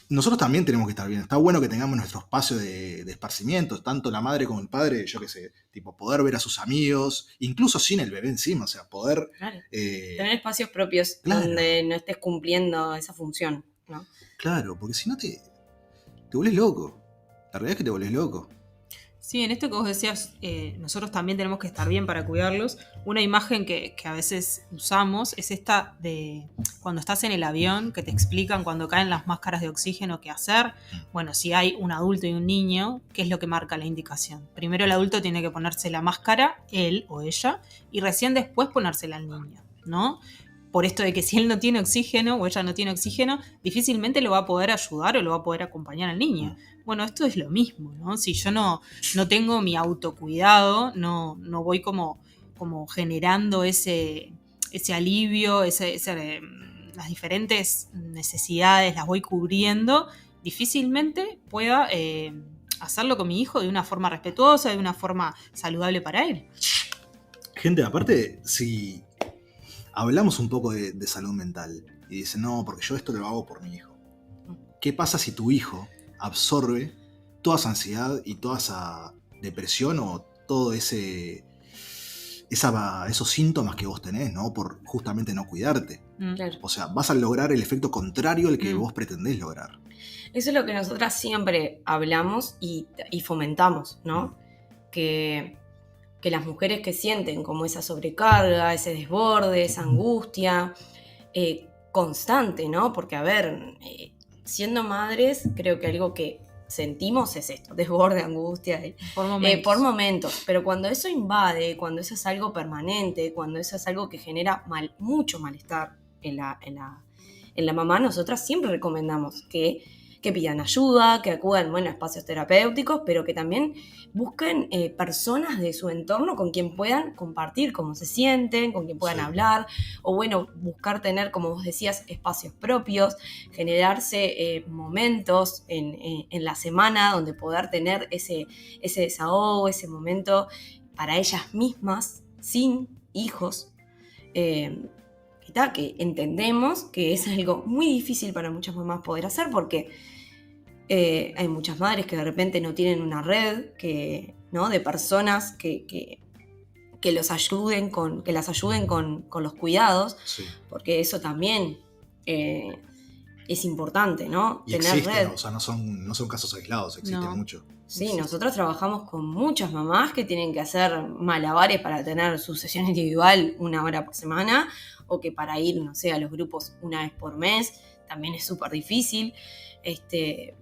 nosotros también tenemos que estar bien. Está bueno que tengamos nuestro espacio de esparcimiento, tanto la madre como el padre, yo qué sé, tipo poder ver a sus amigos, incluso sin el bebé encima, o sea, poder... Claro. Tener espacios propios, claro, donde no estés cumpliendo esa función, ¿no? Claro, porque si no te volvés loco. La realidad es que te volvés loco. Sí, en esto que vos decías, nosotros también tenemos que estar bien para cuidarlos. Una imagen que a veces usamos es esta de cuando estás en el avión, que te explican cuando caen las máscaras de oxígeno qué hacer. Bueno, si hay un adulto y un niño, ¿qué es lo que marca la indicación? Primero el adulto tiene que ponerse la máscara, él o ella, y recién después ponérsela al niño, ¿no? Por esto de que si él no tiene oxígeno o ella no tiene oxígeno, difícilmente lo va a poder ayudar o lo va a poder acompañar al niño. Bueno, esto es lo mismo, ¿no? Si yo no tengo mi autocuidado, no voy como generando ese alivio, las diferentes necesidades las voy cubriendo, difícilmente pueda hacerlo con mi hijo de una forma respetuosa, de una forma saludable para él. Gente, aparte, si hablamos un poco de salud mental y dicen, no, porque yo esto lo hago por mi hijo. ¿Qué pasa si tu hijo absorbe toda esa ansiedad y toda esa depresión o todo esos síntomas que vos tenés, ¿no? Por justamente no cuidarte? Claro. O sea, vas a lograr el efecto contrario al que vos pretendés lograr. Eso es lo que nosotras siempre hablamos y fomentamos, ¿no? Que las mujeres que sienten como esa sobrecarga, ese desborde, esa angustia constante, ¿no? Porque, a ver, siendo madres, creo que algo que sentimos es esto, desborde, angustia, por momentos. Pero cuando eso invade, cuando eso es algo permanente, cuando eso es algo que genera mucho malestar en la mamá, nosotras siempre recomendamos que pidan ayuda, que acudan a espacios terapéuticos, pero que también busquen personas de su entorno con quien puedan compartir cómo se sienten, con quien puedan hablar, o buscar tener, como vos decías, espacios propios, generarse momentos en la semana donde poder tener ese desahogo, ese momento para ellas mismas, sin hijos, que entendemos que es algo muy difícil para muchas mamás poder hacer porque hay muchas madres que de repente no tienen una red ¿no? de personas que las ayuden con los cuidados, porque eso también es importante, ¿no? Y tener existen, red. O sea, no son casos aislados, existen mucho. Sí, nosotros trabajamos con muchas mamás que tienen que hacer malabares para tener su sesión individual 1 hora por semana, o que para ir, no sé, a los grupos 1 vez por mes, también es súper difícil.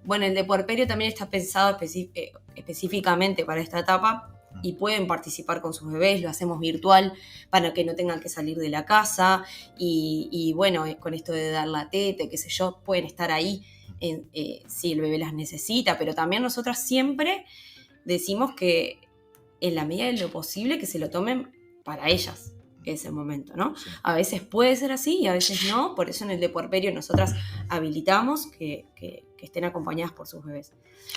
Bueno, el de puerperio también está pensado específicamente para esta etapa y pueden participar con sus bebés, lo hacemos virtual para que no tengan que salir de la casa y bueno, con esto de dar la teta, qué sé yo, pueden estar ahí si el bebé las necesita, pero también nosotras siempre decimos que en la medida de lo posible que se lo tomen para ellas ese momento, ¿no? Sí. A veces puede ser así y a veces no, por eso en el de puerperio nosotras habilitamos que estén acompañadas por sus bebés.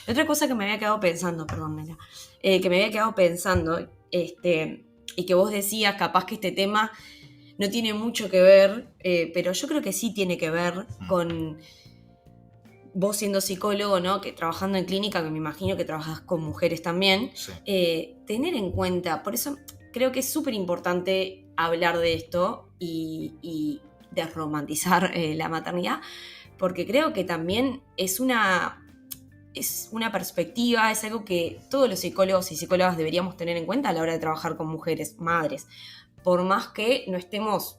Otra cosa que me había quedado pensando, perdón, Nela, que me había quedado pensando, y que vos decías, capaz que este tema no tiene mucho que ver, pero yo creo que sí tiene que ver con vos siendo psicólogo, ¿no? Que trabajando en clínica, que me imagino que trabajas con mujeres también, Sí. tener en cuenta, por eso creo que es súper importante hablar de esto y desromantizar la maternidad, porque creo que también es una perspectiva, es algo que todos los psicólogos y psicólogas deberíamos tener en cuenta a la hora de trabajar con mujeres, madres, por más que no estemos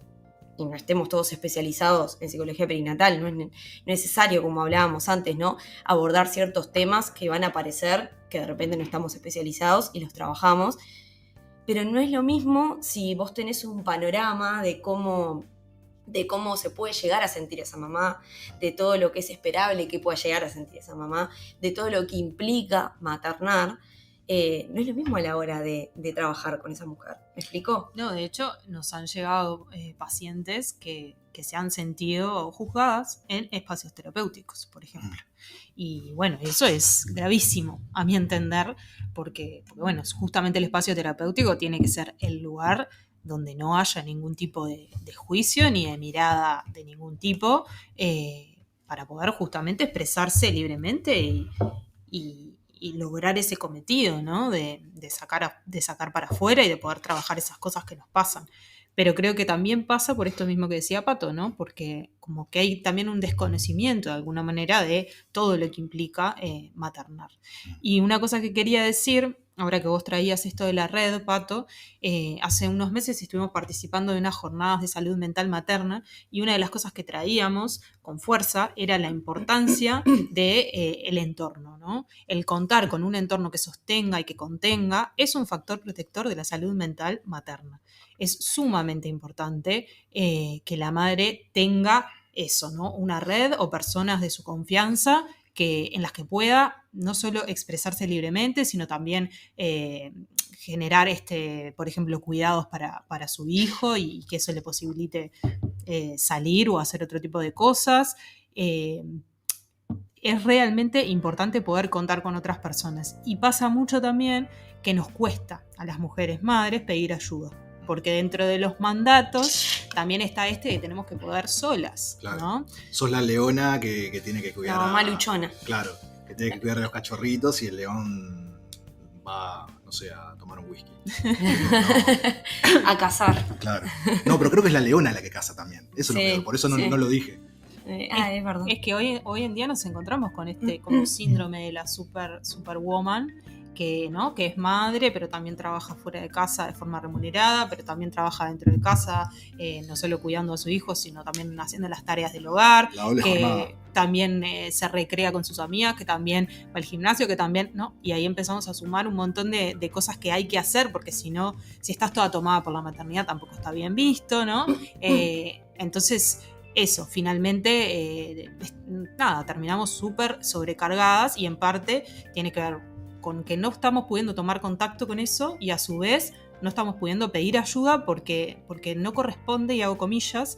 todos especializados en psicología perinatal, no es necesario, como hablábamos antes, ¿no? Abordar ciertos temas que van a aparecer, que de repente no estamos especializados y los trabajamos, pero no es lo mismo si vos tenés un panorama de cómo se puede llegar a sentir esa mamá, de todo lo que es esperable que pueda llegar a sentir esa mamá, de todo lo que implica maternar. No es lo mismo a la hora de trabajar con esa mujer. ¿Me explicó? No, de hecho, nos han llegado pacientes que se han sentido juzgadas en espacios terapéuticos, por ejemplo. Y bueno, eso es gravísimo, a mi entender, porque bueno, justamente el espacio terapéutico tiene que ser el lugar donde no haya ningún tipo de juicio ni de mirada de ningún tipo, para poder justamente expresarse libremente y lograr ese cometido, ¿no? De sacar para afuera y de poder trabajar esas cosas que nos pasan. Pero creo que también pasa por esto mismo que decía Pato, ¿no? Porque como que hay también un desconocimiento de alguna manera de todo lo que implica maternar. Y una cosa que quería decir, ahora que vos traías esto de la red, Pato, hace unos meses estuvimos participando de unas jornadas de salud mental materna y una de las cosas que traíamos con fuerza era la importancia del entorno, ¿no? El contar con un entorno que sostenga y que contenga es un factor protector de la salud mental materna. Es sumamente importante que la madre tenga eso, ¿no? Una red o personas de su confianza en las que pueda no solo expresarse libremente, sino también generar, por ejemplo, cuidados para su hijo y que eso le posibilite salir o hacer otro tipo de cosas. Es realmente importante poder contar con otras personas. Y pasa mucho también que nos cuesta a las mujeres madres pedir ayuda, porque dentro de los mandatos también está que tenemos que poder solas, claro, ¿no? Sos la leona que tiene que cuidar. La mamá luchona. Claro, que tiene que cuidar a los cachorritos y el león va, no sé, a tomar un whisky. No. A cazar. Claro. No, pero creo que es la leona la que caza también. Eso sí, es lo peor, por eso no lo dije. Es verdad. Es que hoy en día nos encontramos con como síndrome de la superwoman, ¿no? Que es madre, pero también trabaja fuera de casa de forma remunerada, pero también trabaja dentro de casa, no solo cuidando a su hijo, sino también haciendo las tareas del hogar, que también se recrea con sus amigas, que también va al gimnasio, que también, ¿no? Y ahí empezamos a sumar un montón de cosas que hay que hacer, porque si no, si estás toda tomada por la maternidad, tampoco está bien visto, ¿no? Entonces, eso, finalmente, terminamos súper sobrecargadas y en parte tiene que ver con que no estamos pudiendo tomar contacto con eso y a su vez no estamos pudiendo pedir ayuda porque no corresponde, y hago comillas,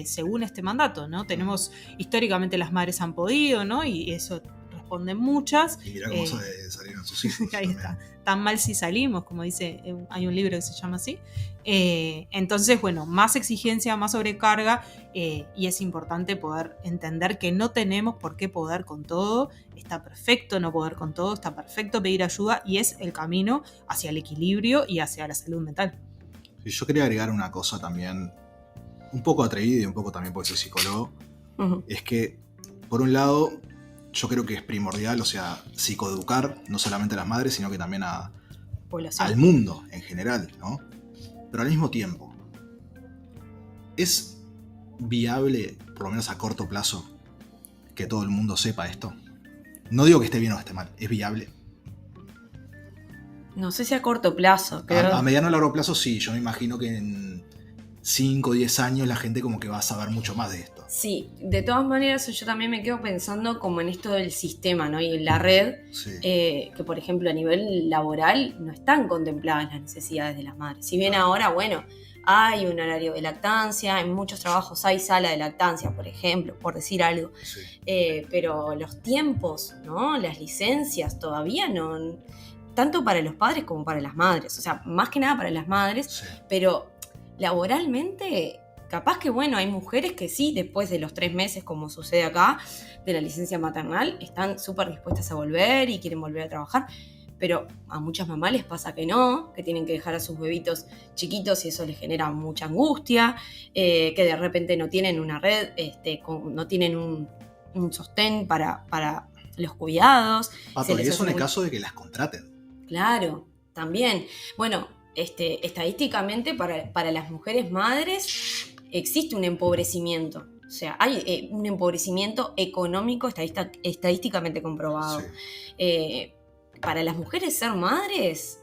según este mandato, ¿no? Tenemos, históricamente las madres han podido, ¿no? Y eso responden muchas. Y mirá cómo salieron sus hijos. Ahí está. Tan mal si salimos, como dice, hay un libro que se llama así. Entonces, bueno, más exigencia, más sobrecarga, y es importante poder entender que no tenemos por qué poder con todo. Está perfecto no poder con todo, está perfecto pedir ayuda y es el camino hacia el equilibrio y hacia la salud mental. Sí, yo quería agregar una cosa también, un poco atrevida y un poco también porque soy psicólogo, es que, por un lado, yo creo que es primordial, o sea, psicoeducar no solamente a las madres, sino que también Población. al mundo en general, ¿no? Pero al mismo tiempo, ¿es viable, por lo menos a corto plazo, que todo el mundo sepa esto? No digo que esté bien o esté mal, es viable. No sé si a corto plazo, creo. A mediano o largo plazo sí, yo me imagino que en 5 o 10 años la gente como que va a saber mucho más de esto. Sí, de todas maneras yo también me quedo pensando como en esto del sistema, ¿no? Y en la red, Sí. que por ejemplo a nivel laboral no están contempladas las necesidades de las madres. Si bien ahora, bueno, hay un horario de lactancia, en muchos trabajos hay sala de lactancia, por ejemplo, por decir algo, Sí. pero los tiempos, ¿no? Las licencias todavía no, tanto para los padres como para las madres, o sea, más que nada para las madres, Sí. pero laboralmente, capaz que bueno, hay mujeres que sí, después de los 3 meses, como sucede acá, de la licencia maternal, están súper dispuestas a volver y quieren volver a trabajar, pero a muchas mamás les pasa que no, que tienen que dejar a sus bebitos chiquitos y eso les genera mucha angustia, que de repente no tienen una red, no tienen un sostén para los cuidados. Pato, Se y les eso hace en el muy- caso de que las contraten. Claro, también. Bueno, estadísticamente para las mujeres madres existe un empobrecimiento. O sea, hay un empobrecimiento económico estadísticamente comprobado. Sí. Para las mujeres ser madres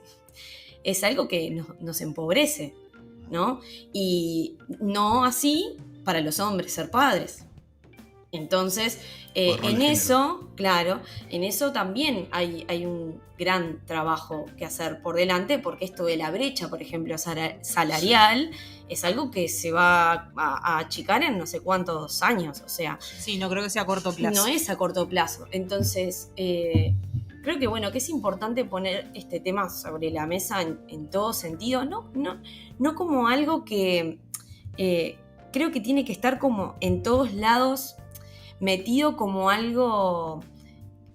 es algo que nos empobrece, ¿no? Y no así para los hombres ser padres. Entonces, Por rol en de eso, claro, en eso también hay un gran trabajo que hacer por delante, porque esto de la brecha, por ejemplo, salarial, es algo que se va a achicar en no sé cuántos años, o sea, Sí, no creo que sea a corto plazo. no es a corto plazo. Entonces, creo que bueno, que es importante poner este tema sobre la mesa en todo sentido, no como algo que creo que tiene que estar como en todos lados metido como algo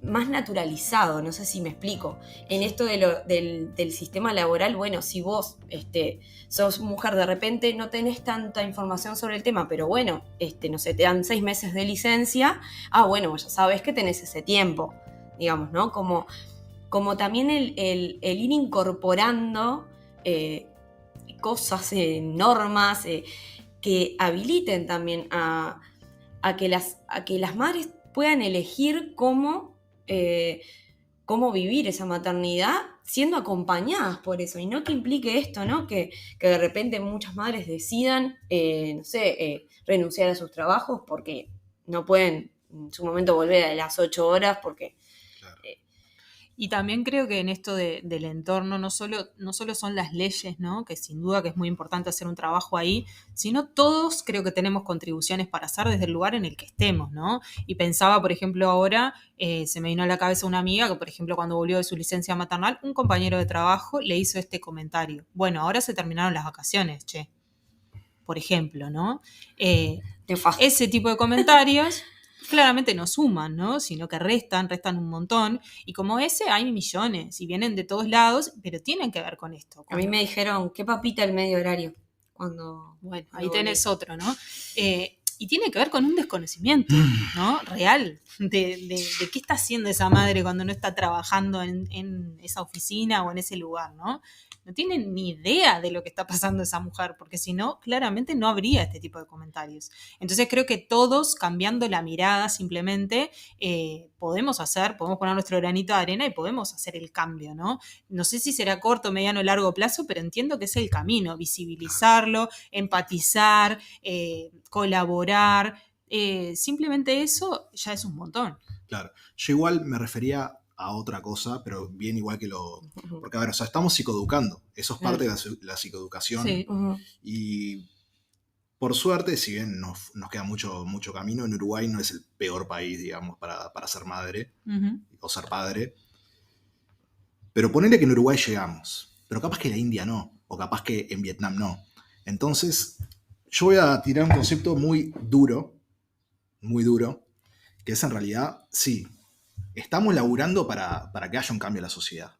más naturalizado, no sé si me explico. En esto del sistema laboral, bueno, si vos sos mujer de repente no tenés tanta información sobre el tema, pero bueno, no sé, te dan 6 meses de licencia, bueno, ya sabes que tenés ese tiempo, digamos, ¿no? Como también el ir incorporando cosas, normas, que habiliten también a que las madres puedan elegir cómo vivir esa maternidad siendo acompañadas por eso, y no que implique esto, ¿no? Que de repente muchas madres decidan, no sé, renunciar a sus trabajos porque no pueden en su momento volver a las 8 horas porque... Y también creo que en esto del entorno no solo son las leyes, ¿no? Que sin duda que es muy importante hacer un trabajo ahí, sino todos creo que tenemos contribuciones para hacer desde el lugar en el que estemos, ¿no? Y pensaba, por ejemplo, ahora se me vino a la cabeza una amiga que, por ejemplo, cuando volvió de su licencia maternal, un compañero de trabajo le hizo este comentario. Bueno, ahora se terminaron las vacaciones, che. Por ejemplo, ¿no? Ese tipo de comentarios claramente no suman, ¿no? Sino que restan un montón. Y como ese hay millones y vienen de todos lados, pero tienen que ver con esto. A mí me dijeron, ¿qué papita el medio horario? Bueno, ahí tenés otro, ¿no? Y tiene que ver con un desconocimiento, ¿no? Real, de qué está haciendo esa madre cuando no está trabajando en esa oficina o en ese lugar, ¿no? No tienen ni idea de lo que está pasando esa mujer, porque si no, claramente no habría este tipo de comentarios. Entonces creo que todos, cambiando la mirada simplemente, podemos poner nuestro granito de arena y podemos hacer el cambio, ¿no? No sé si será corto, mediano o largo plazo, pero entiendo que es el camino, visibilizarlo, empatizar, colaborar, simplemente eso ya es un montón. Claro, yo igual me refería a otra cosa, pero bien igual que lo... Porque a ver, o sea, estamos psicoeducando, eso es parte de la psicoeducación. Sí. Y por suerte, si bien nos queda mucho camino, en Uruguay no es el peor país, digamos, para ser madre o ser padre. Pero ponele que en Uruguay llegamos, pero capaz que en la India no, o capaz que en Vietnam no. Entonces, yo voy a tirar un concepto muy duro, que es en realidad, sí, estamos laburando para que haya un cambio en la sociedad.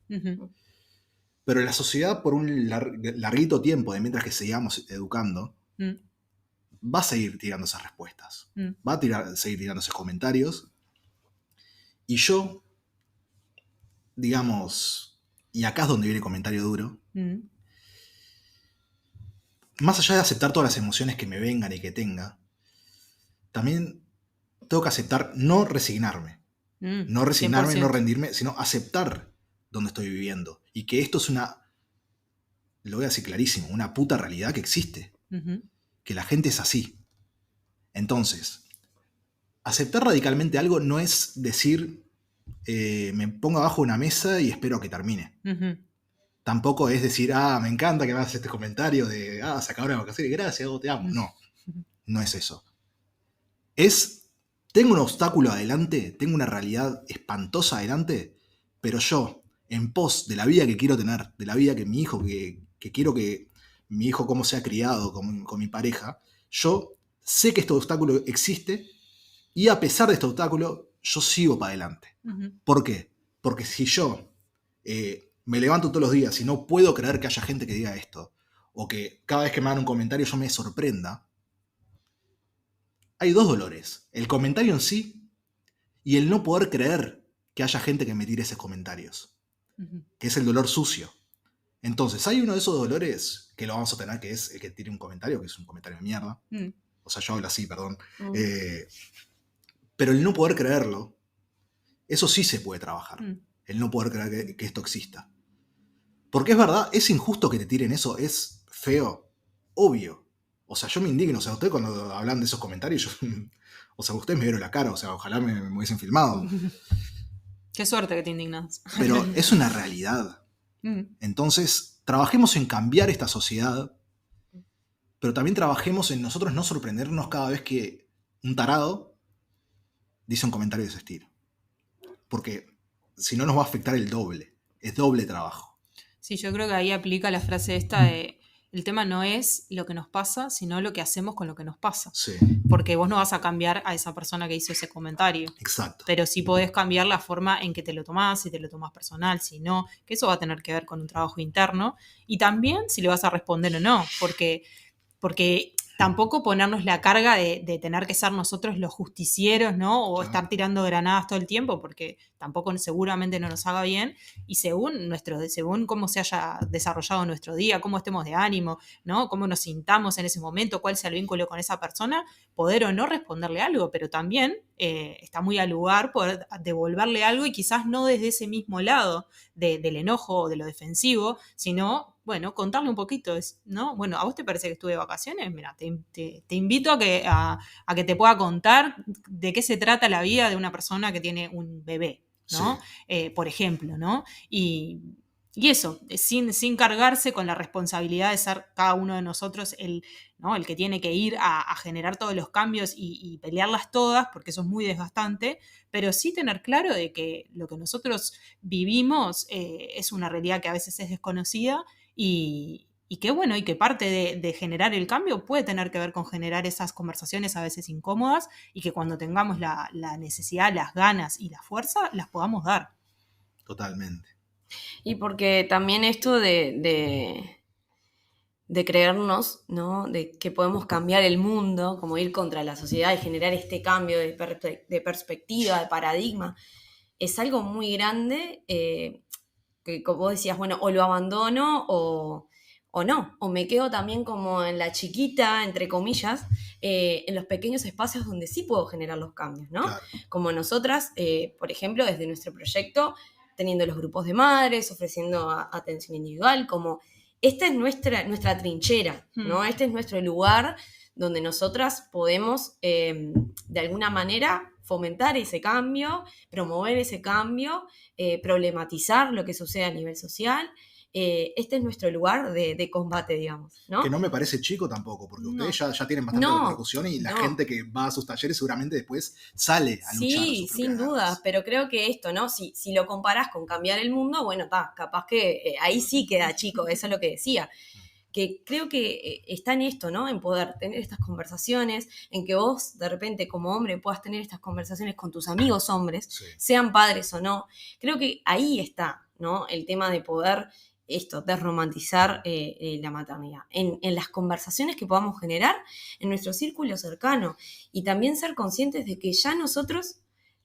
Pero la sociedad, por un larguito tiempo, de mientras que sigamos educando, va a seguir tirando esas respuestas. Va a seguir tirando esos comentarios. Y yo, digamos, y acá es donde viene el comentario duro, más allá de aceptar todas las emociones que me vengan y que tenga, también tengo que aceptar no resignarme. No resignarme, 100%. no rendirme, sino aceptar donde estoy viviendo. Y que esto es una, lo voy a decir clarísimo, una puta realidad que existe. Que la gente es así. Entonces, aceptar radicalmente algo no es decir, me pongo abajo de una mesa y espero a que termine. Tampoco es decir, me encanta que me hagas este comentario de, se acabaron las vacaciones, gracias, te amo. No, no es eso. Tengo un obstáculo adelante, tengo una realidad espantosa adelante, pero yo, en pos de la vida que quiero tener, de la vida que mi hijo, que quiero que mi hijo cómo sea criado con mi pareja, yo sé que este obstáculo existe y a pesar de este obstáculo, yo sigo para adelante. ¿Por qué? Porque si yo me levanto todos los días y no puedo creer que haya gente que diga esto, o que cada vez que me hagan un comentario yo me sorprenda, hay dos dolores. El comentario en sí y el no poder creer que haya gente que me tire esos comentarios. Que es el dolor sucio. Entonces, hay uno de esos dolores que lo vamos a tener, que es el que tire un comentario, que es un comentario de mierda. O sea, yo hablo así, perdón. Pero el no poder creerlo, eso sí se puede trabajar. El no poder creer que esto exista. Porque es verdad, es injusto que te tiren eso, es feo, obvio. O sea, yo me indigno. O sea, ustedes cuando hablan de esos comentarios, o sea, ustedes me vieron la cara, o sea, ojalá me hubiesen filmado. Qué suerte que te indignas. Pero es una realidad. Entonces, trabajemos en cambiar esta sociedad, pero también trabajemos en nosotros no sorprendernos cada vez que un tarado dice un comentario de ese estilo. Porque si no nos va a afectar el doble. Es doble trabajo. Sí, yo creo que ahí aplica la frase esta de el tema no es lo que nos pasa, sino lo que hacemos con lo que nos pasa. Sí. Porque vos no vas a cambiar a esa persona que hizo ese comentario. Exacto. Pero sí podés cambiar la forma en que te lo tomás, si te lo tomás personal, si no, que eso va a tener que ver con un trabajo interno. Y también si le vas a responder o no, porque tampoco ponernos la carga de tener que ser nosotros los justicieros, ¿no? O estar tirando granadas todo el tiempo, porque tampoco seguramente no nos haga bien. Y según cómo se haya desarrollado nuestro día, cómo estemos de ánimo, ¿no? Cómo nos sintamos en ese momento, cuál sea el vínculo con esa persona, poder o no responderle algo, pero también está muy al lugar poder devolverle algo y quizás no desde ese mismo lado del enojo o de lo defensivo, sino, bueno, contarle un poquito, ¿no? Bueno, ¿a vos te parece que estuve de vacaciones? Mira, te invito a que te pueda contar de qué se trata la vida de una persona que tiene un bebé, ¿no? Sí. Por ejemplo, ¿no? Y eso, sin cargarse con la responsabilidad de ser cada uno de nosotros ¿no? El que tiene que ir a generar todos los cambios y pelearlas todas, porque eso es muy desgastante, pero sí tener claro de que lo que nosotros vivimos es una realidad que a veces es desconocida y que bueno, y que parte de generar el cambio puede tener que ver con generar esas conversaciones a veces incómodas y que cuando tengamos la necesidad, las ganas y la fuerza, las podamos dar. Totalmente. Y porque también esto de creernos, ¿no? De que podemos cambiar el mundo, como ir contra la sociedad y generar este cambio de perspectiva, de paradigma, es algo muy grande que como vos decías, bueno, o lo abandono o no, o me quedo también como en la chiquita, entre comillas, en los pequeños espacios donde sí puedo generar los cambios, ¿no? Claro. Como nosotras, por ejemplo, desde nuestro proyecto, teniendo los grupos de madres, ofreciendo atención individual, como esta es nuestra trinchera, ¿no? Este es nuestro lugar donde nosotras podemos, de alguna manera, fomentar ese cambio, promover ese cambio, problematizar lo que sucede a nivel social. Este es nuestro lugar de combate, digamos, ¿no? Que no me parece chico tampoco, porque ustedes ya tienen bastante repercusión y la gente que va a sus talleres seguramente después sale a luchar. Sí, sin duda, pero creo que esto, ¿no? Si lo comparás con cambiar el mundo, bueno, capaz que ahí sí queda chico, eso es lo que decía. Que creo que está en esto, ¿no? En poder tener estas conversaciones, en que vos, de repente, como hombre, puedas tener estas conversaciones con tus amigos hombres, sí, sean padres o no. Creo que ahí está, ¿no? El tema de poder desromantizar la maternidad. En las conversaciones que podamos generar en nuestro círculo cercano. Y también ser conscientes de que ya nosotros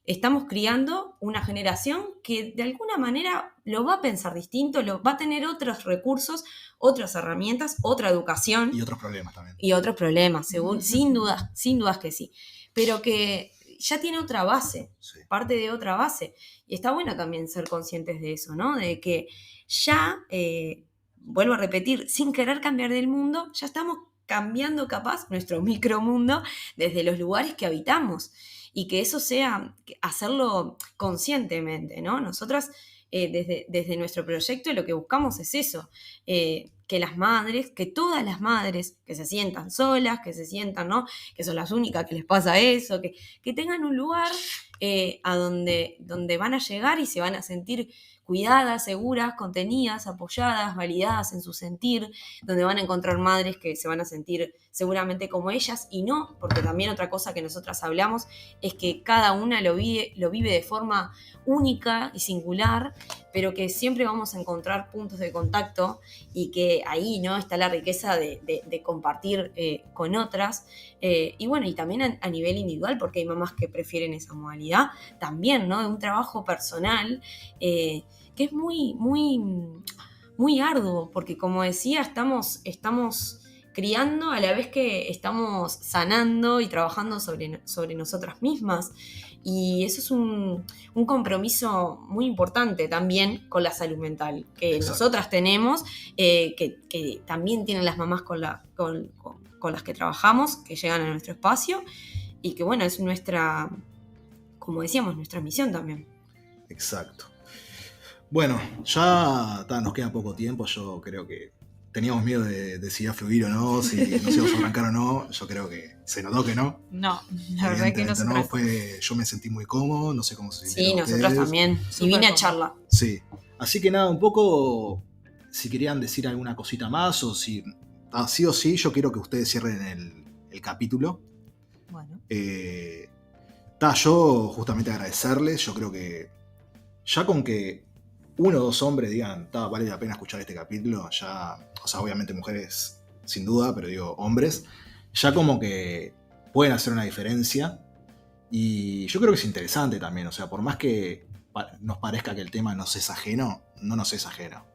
estamos criando una generación que de alguna manera lo va a pensar distinto, va a tener otros recursos, otras herramientas, otra educación. Y otros problemas también. Y otros problemas, sin dudas que sí. Pero que ya tiene otra base, Sí. parte de otra base. Y está bueno también ser conscientes de eso, ¿no? De que ya, vuelvo a repetir, sin querer cambiar del mundo, ya estamos cambiando capaz nuestro micromundo desde los lugares que habitamos. Y que eso sea, hacerlo conscientemente, ¿no? Nosotras, desde nuestro proyecto, lo que buscamos es eso, que las madres, que todas las madres que se sientan solas, que se sientan, ¿no? Que son las únicas que les pasa eso, que tengan un lugar a donde van a llegar y se van a sentir cuidadas, seguras, contenidas, apoyadas, validadas en su sentir, donde van a encontrar madres que se van a sentir seguramente como ellas y no, porque también otra cosa que nosotras hablamos es que cada una lo vive de forma única y singular, pero que siempre vamos a encontrar puntos de contacto y que ahí, ¿no?, está la riqueza de compartir con otras. Y bueno, y también a nivel individual, porque hay mamás que prefieren esa modalidad, también, ¿no?, de un trabajo personal que es muy, muy, muy arduo, porque como decía, estamos criando a la vez que estamos sanando y trabajando sobre nosotras mismas. Y eso es un compromiso muy importante también con la salud mental que Exacto. nosotras tenemos, que también tienen las mamás con las que trabajamos, que llegan a nuestro espacio, y que bueno, es nuestra, como decíamos, nuestra misión también. Exacto. Bueno, ya nos queda poco tiempo. Yo creo que teníamos miedo de si iba a fluir o no, si nos íbamos a arrancar o no. Yo creo que se notó que no. No, la verdad que no se no fue. Yo me sentí muy cómodo, no sé cómo se sintieron Sí, nosotros ustedes. también. Y vine a charla. Sí. Así que nada, un poco, si querían decir alguna cosita más o si sí o sí, yo quiero que ustedes cierren el capítulo. Bueno. Yo justamente agradecerles. Yo creo que ya con que uno o dos hombres digan, vale la pena escuchar este capítulo, ya, o sea, obviamente mujeres sin duda, pero digo hombres, ya como que pueden hacer una diferencia. Y yo creo que es interesante también, o sea, por más que nos parezca que el tema nos es ajeno, no nos es ajeno.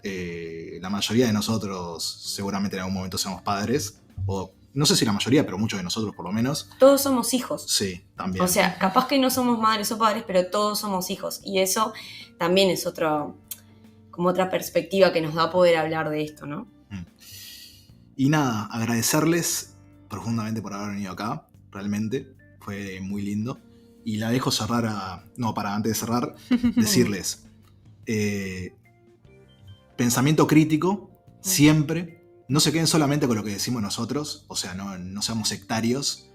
La mayoría de nosotros seguramente en algún momento seamos padres, o no sé si la mayoría, pero muchos de nosotros por lo menos. Todos somos hijos. Sí, también. O sea, capaz que no somos madres o padres, pero todos somos hijos. Y eso también es como otra perspectiva que nos da poder hablar de esto, ¿no? Y nada, agradecerles profundamente por haber venido acá. Realmente fue muy lindo. Y la dejo cerrar antes de cerrar, decirles pensamiento crítico, siempre. No se queden solamente con lo que decimos nosotros, o sea, no seamos sectarios,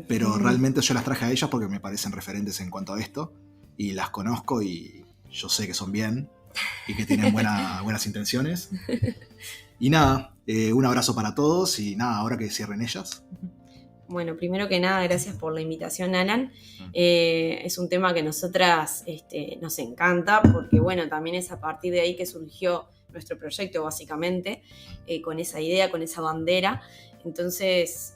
pero realmente yo las traje a ellas porque me parecen referentes en cuanto a esto, y las conozco y yo sé que son bien y que tienen buenas intenciones. Y nada, un abrazo para todos y nada, ahora que cierren ellas. Bueno, primero que nada, gracias por la invitación, Alan. Es un tema que a nosotras nos encanta porque, bueno, también es a partir de ahí que surgió nuestro proyecto, básicamente, con esa idea, con esa bandera. Entonces,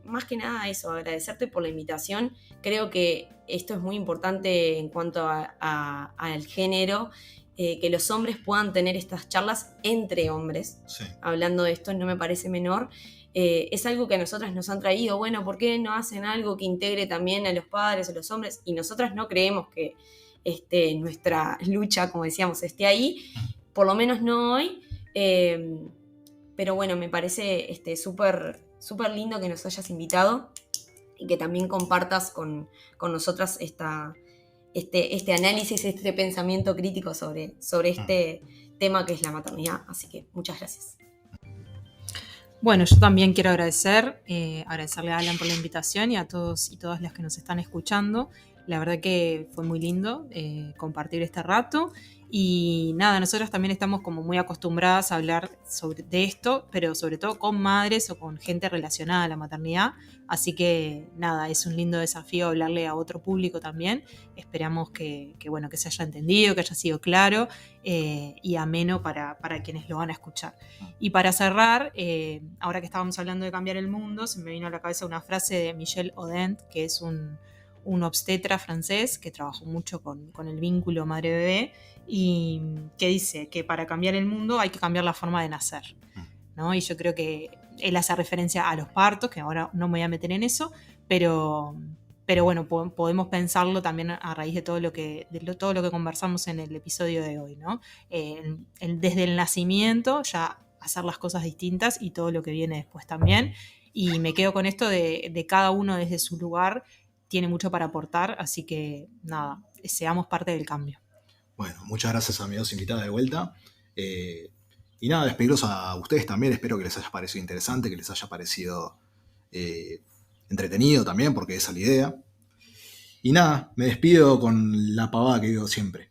más que nada eso, agradecerte por la invitación. Creo que esto es muy importante en cuanto al género, que los hombres puedan tener estas charlas entre hombres. Sí. Hablando de esto, no me parece menor. Es algo que a nosotras nos han traído, bueno, ¿por qué no hacen algo que integre también a los padres, a los hombres? Y nosotras no creemos que nuestra lucha, como decíamos, esté ahí, por lo menos no hoy, pero bueno, me parece súper súper lindo que nos hayas invitado y que también compartas con nosotras este análisis, este pensamiento crítico sobre este tema que es la maternidad. Así que muchas gracias. Bueno, yo también quiero agradecerle a Alan por la invitación y a todos y todas las que nos están escuchando. La verdad que fue muy lindo compartir este rato. Y nada, nosotros también estamos como muy acostumbradas a hablar de esto, pero sobre todo con madres o con gente relacionada a la maternidad. Así que nada, es un lindo desafío hablarle a otro público también. Esperamos que se haya entendido, que haya sido claro y ameno para quienes lo van a escuchar. Y para cerrar, ahora que estábamos hablando de cambiar el mundo, se me vino a la cabeza una frase de Michel Odent, que es un un obstetra francés que trabajó mucho con el vínculo madre-bebé y que dice que para cambiar el mundo hay que cambiar la forma de nacer, ¿no? Y yo creo que él hace referencia a los partos, que ahora no me voy a meter en eso, pero bueno, podemos pensarlo también a raíz de todo lo que conversamos en el episodio de hoy, ¿no? Desde el nacimiento ya hacer las cosas distintas y todo lo que viene después también. Y me quedo con esto de cada uno desde su lugar tiene mucho para aportar, así que nada, seamos parte del cambio. Bueno, muchas gracias a mis dos invitadas de vuelta. Y nada, despedirlos a ustedes también. Espero que les haya parecido interesante, que les haya parecido entretenido también, porque esa es la idea. Y nada, me despido con la pavada que digo siempre.